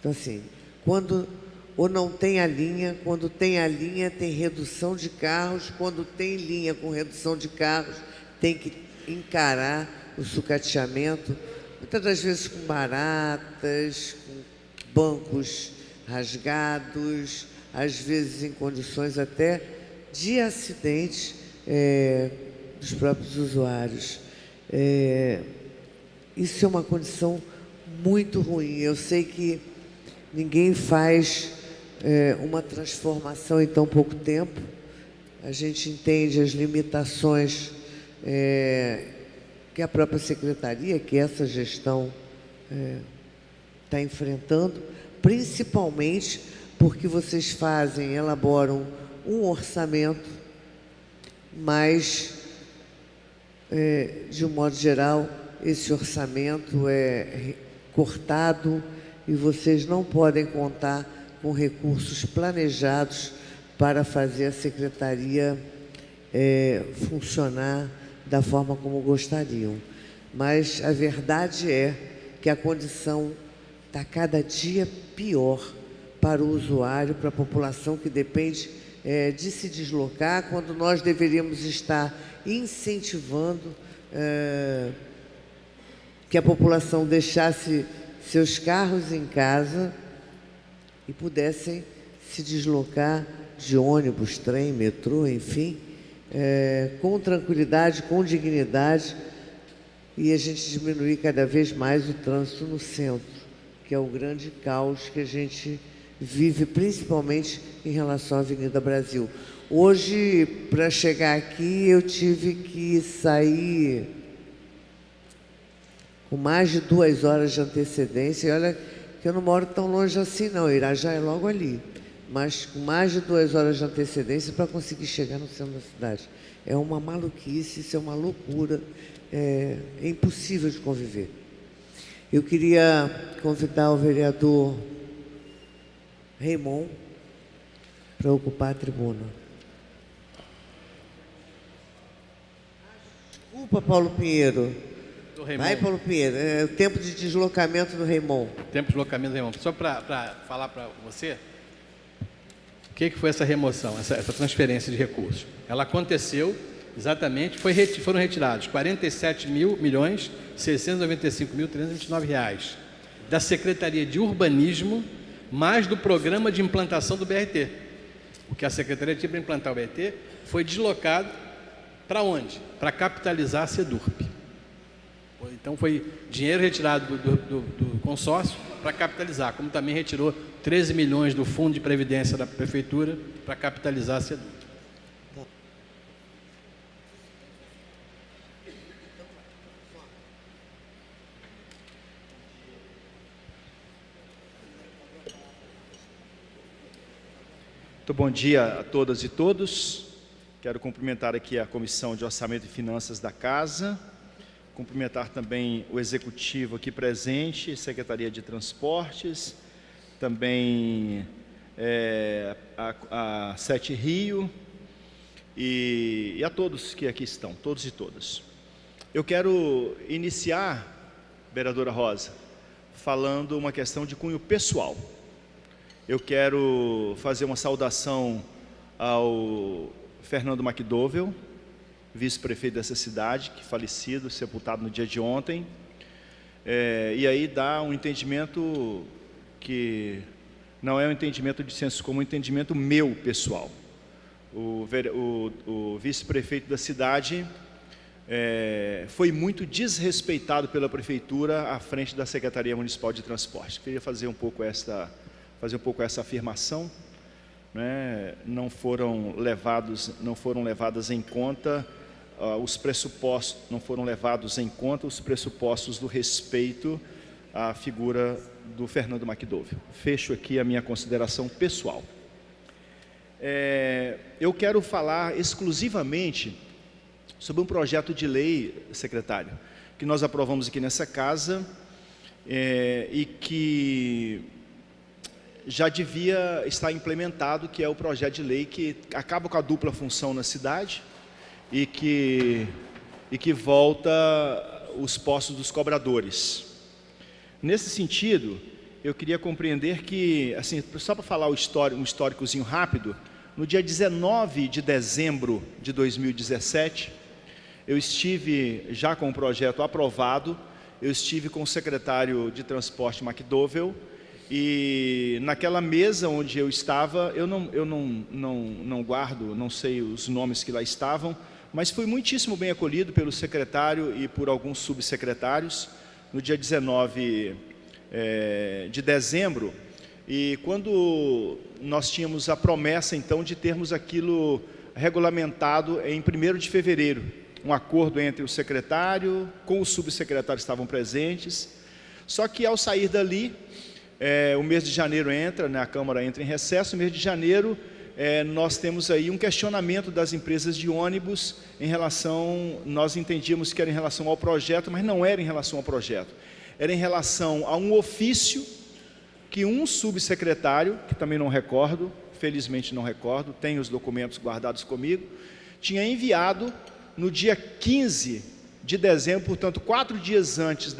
Então, assim, quando ou não tem a linha, quando tem a linha, tem redução de carros, quando tem linha com redução de carros, tem que encarar o sucateamento muitas das vezes com baratas, com bancos rasgados, às vezes em condições até de acidentes dos próprios usuários. Isso é uma condição muito ruim. Eu sei que ninguém faz uma transformação em tão pouco tempo. A gente entende as limitações que a própria secretaria, que essa gestão está enfrentando, principalmente porque vocês elaboram um orçamento, mas, de um modo geral, esse orçamento é cortado e vocês não podem contar com recursos planejados para fazer a secretaria funcionar da forma como gostariam. Mas a verdade é que a condição está cada dia pior para o usuário, para a população que depende de se deslocar, quando nós deveríamos estar incentivando que a população deixasse seus carros em casa e pudessem se deslocar de ônibus, trem, metrô, enfim, com tranquilidade, com dignidade, e a gente diminuir cada vez mais o trânsito no centro, que é o grande caos que a gente vive, principalmente em relação à Avenida Brasil. Hoje, para chegar aqui, eu tive que sair com mais de 2 horas de antecedência. E olha que eu não moro tão longe assim, não. Irajá é logo ali. Mas com mais de 2 horas de antecedência para conseguir chegar no centro da cidade. É uma maluquice, isso é uma loucura. É impossível de conviver. Eu queria convidar o vereador Raymond para ocupar a tribuna. Desculpa, Paulo Pinheiro. Vai, Paulo Pinheiro. É o tempo de deslocamento do Raymond. Tempo de deslocamento do Raymond. Só para falar para você, o que foi essa remoção, essa transferência de recursos? Ela aconteceu exatamente, foram retirados 47.695.329 reais da Secretaria de Urbanismo, mais do programa de implantação do BRT. O que a Secretaria tinha para implantar o BRT foi deslocado para onde? Para capitalizar a SEDURP. Então foi dinheiro retirado do consórcio para capitalizar, como também retirou 13 milhões do Fundo de Previdência da Prefeitura para capitalizar a SEDURP. Muito bom dia a todas e todos. Quero cumprimentar aqui a Comissão de Orçamento e Finanças da Casa, cumprimentar também o Executivo aqui presente, Secretaria de Transportes, também a Sete Rio e a todos que aqui estão, todos e todas. Eu quero iniciar, vereadora Rosa, falando uma questão de cunho pessoal. Eu quero fazer uma saudação ao Fernando McDowell, vice-prefeito dessa cidade, que falecido, sepultado no dia de ontem. E aí dá um entendimento que não é um entendimento de senso comum, é um entendimento meu, pessoal. O vice-prefeito da cidade foi muito desrespeitado pela Prefeitura à frente da Secretaria Municipal de Transporte. Queria fazer um pouco essa afirmação, né? Não foram levadas em conta os pressupostos, não foram levados em conta os pressupostos do respeito à figura do Fernando McDowell. Fecho aqui a minha consideração pessoal. Eu quero falar exclusivamente sobre um projeto de lei, secretário, que nós aprovamos aqui nessa casa e que já devia estar implementado, que é o projeto de lei que acaba com a dupla função na cidade e que volta os postos dos cobradores. Nesse sentido, eu queria compreender que, assim, só para falar um históricozinho rápido, no dia 19 de dezembro de 2017, eu estive já com o projeto aprovado eu estive com o secretário de Transporte McDowell, e naquela mesa onde eu estava, eu não guardo, não sei os nomes que lá estavam, mas fui muitíssimo bem acolhido pelo secretário e por alguns subsecretários no dia 19 de dezembro, e quando nós tínhamos a promessa então de termos aquilo regulamentado em 1º de fevereiro, um acordo entre o secretário com os subsecretários que estavam presentes. Só que ao sair dali, o mês de janeiro entra, né, a Câmara entra em recesso, no mês de janeiro nós temos aí um questionamento das empresas de ônibus em relação, nós entendíamos que era em relação ao projeto, mas não era em relação ao projeto, era em relação a um ofício que um subsecretário, que também não recordo, felizmente não recordo, tenho os documentos guardados comigo, tinha enviado no dia 15 de dezembro, portanto 4 dias antes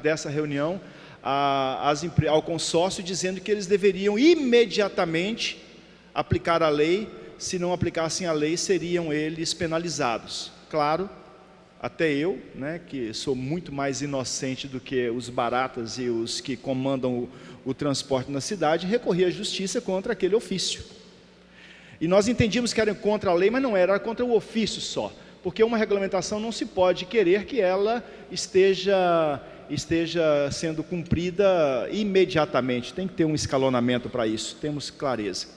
dessa reunião, ao consórcio, dizendo que eles deveriam imediatamente aplicar a lei, se não aplicassem a lei, seriam eles penalizados. Claro, até eu, né, que sou muito mais inocente do que os baratas e os que comandam o transporte na cidade, recorri à justiça contra aquele ofício. E nós entendíamos que era contra a lei, mas não era contra o ofício só, porque uma regulamentação não se pode querer que ela esteja sendo cumprida imediatamente, tem que ter um escalonamento para isso, temos clareza.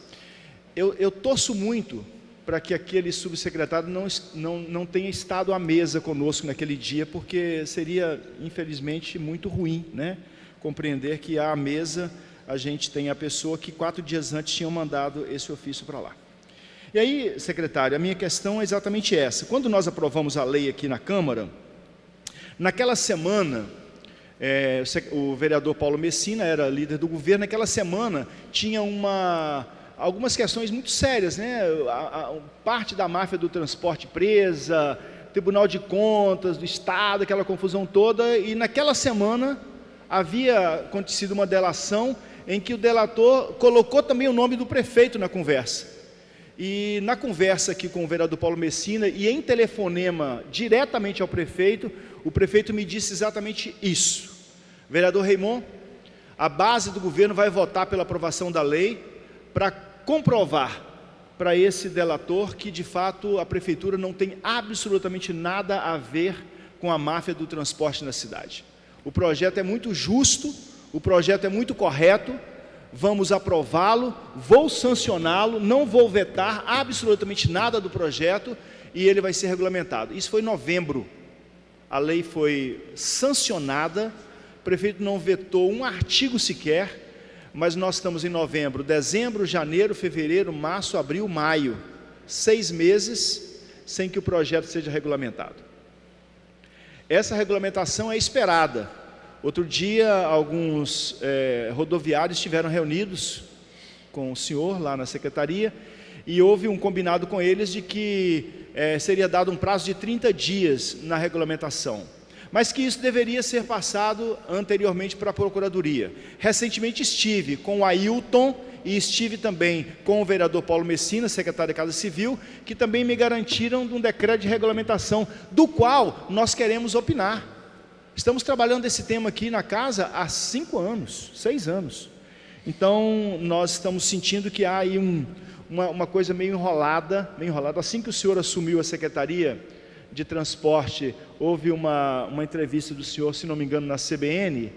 Eu torço muito para que aquele subsecretário não tenha estado à mesa conosco naquele dia, porque seria, infelizmente, muito ruim, né? Compreender que à mesa a gente tem a pessoa que 4 dias antes tinha mandado esse ofício para lá. E aí, secretário, a minha questão é exatamente essa. Quando nós aprovamos a lei aqui na Câmara, naquela semana, o vereador Paulo Messina era líder do governo, naquela semana tinha algumas questões muito sérias, né? Parte da máfia do transporte presa, Tribunal de Contas do Estado, aquela confusão toda, e naquela semana havia acontecido uma delação em que o delator colocou também o nome do prefeito na conversa. E na conversa aqui com o vereador Paulo Messina e em telefonema diretamente ao prefeito, o prefeito me disse exatamente isso: vereador Raymond, a base do governo vai votar pela aprovação da lei para comprovar para esse delator que de fato a prefeitura não tem absolutamente nada a ver com a máfia do transporte na cidade. O projeto é muito justo, o projeto é muito correto, vamos aprová-lo, vou sancioná-lo, não vou vetar absolutamente nada do projeto e ele vai ser regulamentado. Isso foi em novembro, a lei foi sancionada, o prefeito não vetou um artigo sequer, mas nós estamos em novembro, dezembro, janeiro, fevereiro, março, abril, maio, 6 meses sem que o projeto seja regulamentado. Essa regulamentação é esperada. Outro dia, alguns rodoviários estiveram reunidos com o senhor lá na secretaria e houve um combinado com eles de que seria dado um prazo de 30 dias na regulamentação, mas que isso deveria ser passado anteriormente para a Procuradoria. Recentemente estive com o Ailton e estive também com o vereador Paulo Messina, secretário da Casa Civil, que também me garantiram de um decreto de regulamentação, do qual nós queremos opinar. Estamos trabalhando esse tema aqui na casa há 5 anos, 6 anos. Então, nós estamos sentindo que há aí uma coisa meio enrolada. Assim que o senhor assumiu a Secretaria de Transporte, houve uma entrevista do senhor, se não me engano, na CBN,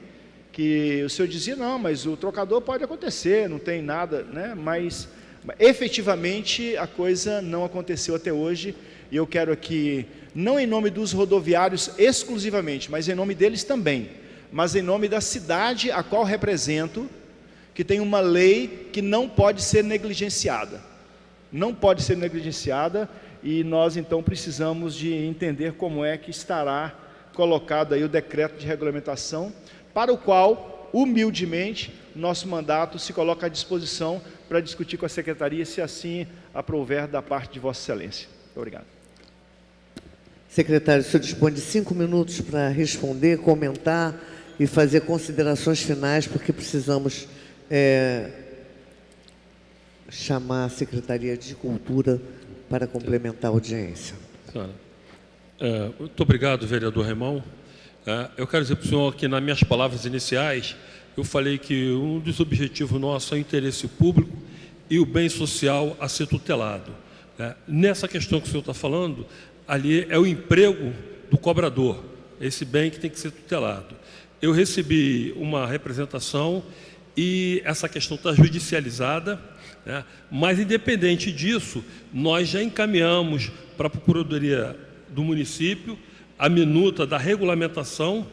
que o senhor dizia, não, mas o trocador pode acontecer, não tem nada, né? Mas efetivamente a coisa não aconteceu até hoje, e eu quero aqui, não em nome dos rodoviários exclusivamente, mas em nome deles também, mas em nome da cidade a qual represento, que tem uma lei que não pode ser negligenciada. Não pode ser negligenciada, e nós então precisamos de entender como é que estará colocado aí o decreto de regulamentação, para o qual, humildemente, nosso mandato se coloca à disposição para discutir com a Secretaria, se assim aprouver da parte de Vossa Excelência. Muito obrigado. Secretário, o senhor dispõe de 5 minutos para responder, comentar e fazer considerações finais, porque precisamos chamar a Secretaria de Cultura para complementar a audiência. Senhora, muito obrigado, vereador Raymond. Eu quero dizer para o senhor que, nas minhas palavras iniciais, eu falei que um dos objetivos nossos é o interesse público e o bem social a ser tutelado. Nessa questão que o senhor está falando, ali é o emprego do cobrador, esse bem que tem que ser tutelado. Eu recebi uma representação e essa questão está judicializada, mas, independente disso, nós já encaminhamos para a Procuradoria do município a minuta da regulamentação,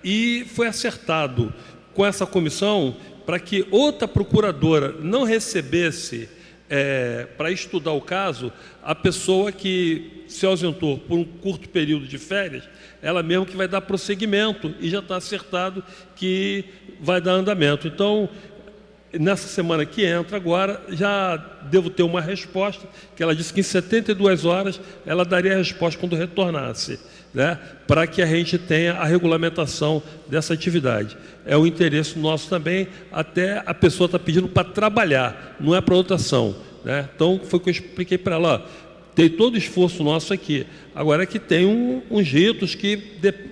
e foi acertado com essa comissão para que outra procuradora não recebesse, para estudar o caso, a pessoa que se ausentou por um curto período de férias, ela mesmo que vai dar prosseguimento, e já está acertado que vai dar andamento. Então, nessa semana que entra agora, já devo ter uma resposta, que ela disse que em 72 horas ela daria a resposta quando retornasse, para que a gente tenha a regulamentação dessa atividade. É o interesse nosso também, até a pessoa está pedindo para trabalhar, não é para outra ação. Então, foi o que eu expliquei para ela, tem todo o esforço nosso aqui. Agora é que tem uns ritos que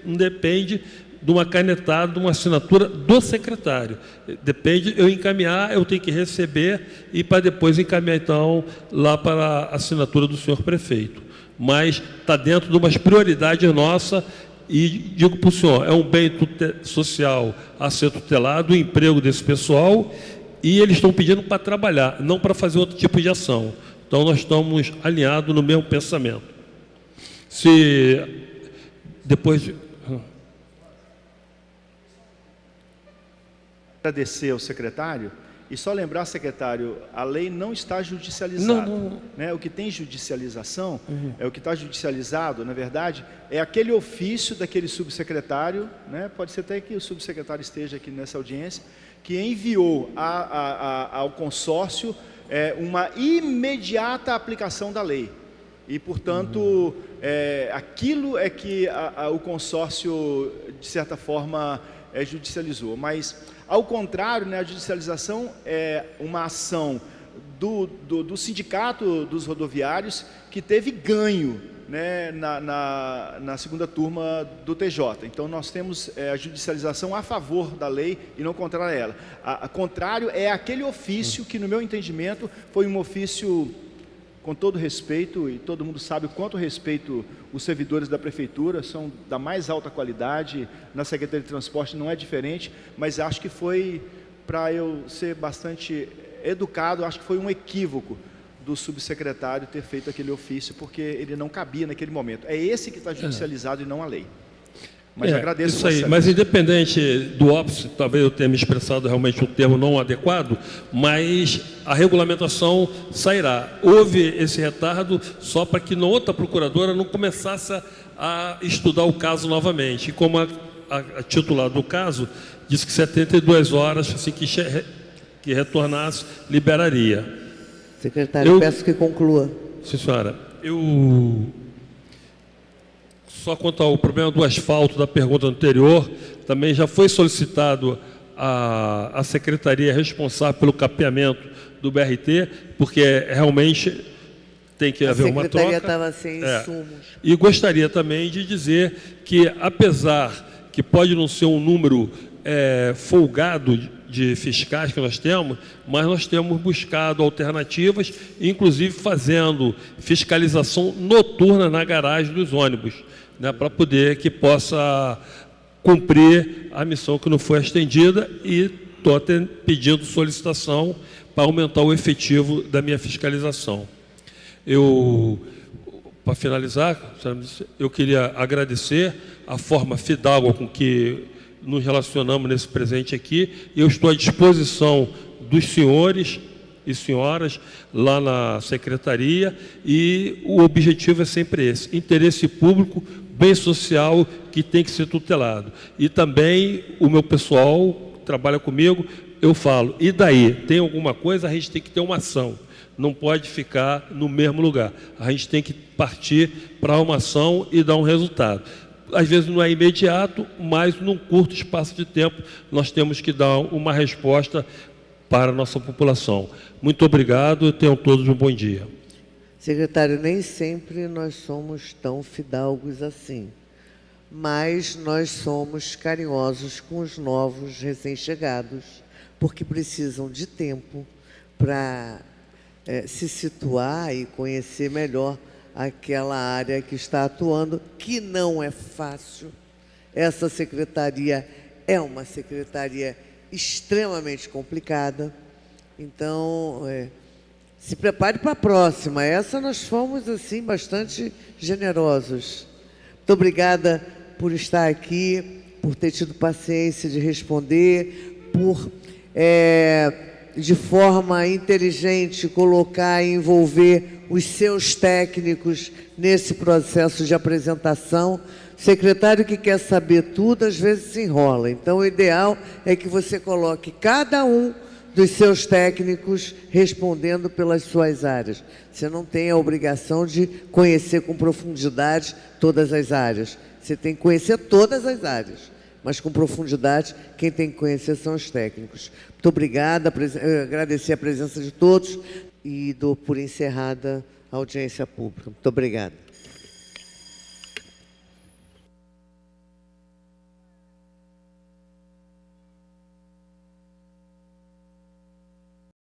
depende de uma canetada, de uma assinatura do secretário. Depende, eu encaminhar, eu tenho que receber e para depois encaminhar, então, lá para a assinatura do senhor prefeito. Mas está dentro de umas prioridades nossas e digo para o senhor, é um bem social a ser tutelado, o emprego desse pessoal, e eles estão pedindo para trabalhar, não para fazer outro tipo de ação. Então, nós estamos alinhados no mesmo pensamento. Se depois de... Agradecer ao secretário e só lembrar, secretário, a lei não está judicializada. Não. O que tem judicialização, o que está judicializado, na verdade, é aquele ofício daquele subsecretário, pode ser até que o subsecretário esteja aqui nessa audiência, que enviou ao consórcio uma imediata aplicação da lei. E, portanto, aquilo é que o consórcio, de certa forma, judicializou. Mas, ao contrário, a judicialização é uma ação do sindicato dos rodoviários que teve ganho na segunda turma do TJ. Então, nós temos a judicialização a favor da lei e não contra ela. A contrário é aquele ofício que, no meu entendimento, foi um ofício, com todo respeito, e todo mundo sabe o quanto respeito os servidores da prefeitura, são da mais alta qualidade, na Secretaria de Transporte não é diferente, mas acho que foi, para eu ser bastante educado, acho que foi um equívoco do subsecretário ter feito aquele ofício, porque ele não cabia naquele momento. É esse que está judicializado e não a lei. Mas agradeço. Isso aí, mas independente do óbice, talvez eu tenha me expressado realmente um termo não adequado, mas a regulamentação sairá. Houve esse retardo só para que outra procuradora não começasse a estudar o caso novamente. E como a titular do caso disse que 72 horas, assim que retornasse, liberaria. Secretário, peço que conclua. Sim, senhora. Só quanto ao problema do asfalto da pergunta anterior, também já foi solicitado a secretaria responsável pelo capeamento do BRT, porque realmente tem que haver uma troca. A secretaria estava sem insumos. E gostaria também de dizer que, apesar que pode não ser um número folgado de fiscais que nós temos, mas nós temos buscado alternativas, inclusive fazendo fiscalização noturna na garagem dos ônibus, para poder que possa cumprir a missão que não foi estendida, e estou pedindo solicitação para aumentar o efetivo da minha fiscalização. Para finalizar, eu queria agradecer a forma fidalga com que nos relacionamos nesse presente aqui, e eu estou à disposição dos senhores e senhoras lá na secretaria, e o objetivo é sempre esse: interesse público, bem social, que tem que ser tutelado. E também o meu pessoal que trabalha comigo, eu falo, e daí? Tem alguma coisa, a gente tem que ter uma ação, não pode ficar no mesmo lugar, a gente tem que partir para uma ação e dar um resultado. Às vezes não é imediato, mas num curto espaço de tempo nós temos que dar uma resposta para a nossa população. Muito obrigado, tenham todos um bom dia. Secretário, nem sempre nós somos tão fidalgos assim. mas nós somos carinhosos com os novos recém-chegados, porque precisam de tempo para se situar e conhecer melhor aquela área que está atuando, que não é fácil. Essa secretaria é uma secretaria extremamente complicada. Então, se prepare para a próxima. Essa nós fomos, assim, bastante generosos. Muito obrigada por estar aqui, por ter tido paciência de responder, por, de forma inteligente, colocar e envolver os seus técnicos nesse processo de apresentação. O secretário que quer saber tudo, às vezes se enrola. Então, o ideal é que você coloque cada um dos seus técnicos respondendo pelas suas áreas. Você não tem a obrigação de conhecer com profundidade todas as áreas. Você tem que conhecer todas as áreas, mas com profundidade, quem tem que conhecer são os técnicos. Muito obrigada, agradecer a presença de todos e dou por encerrada a audiência pública. Muito obrigada.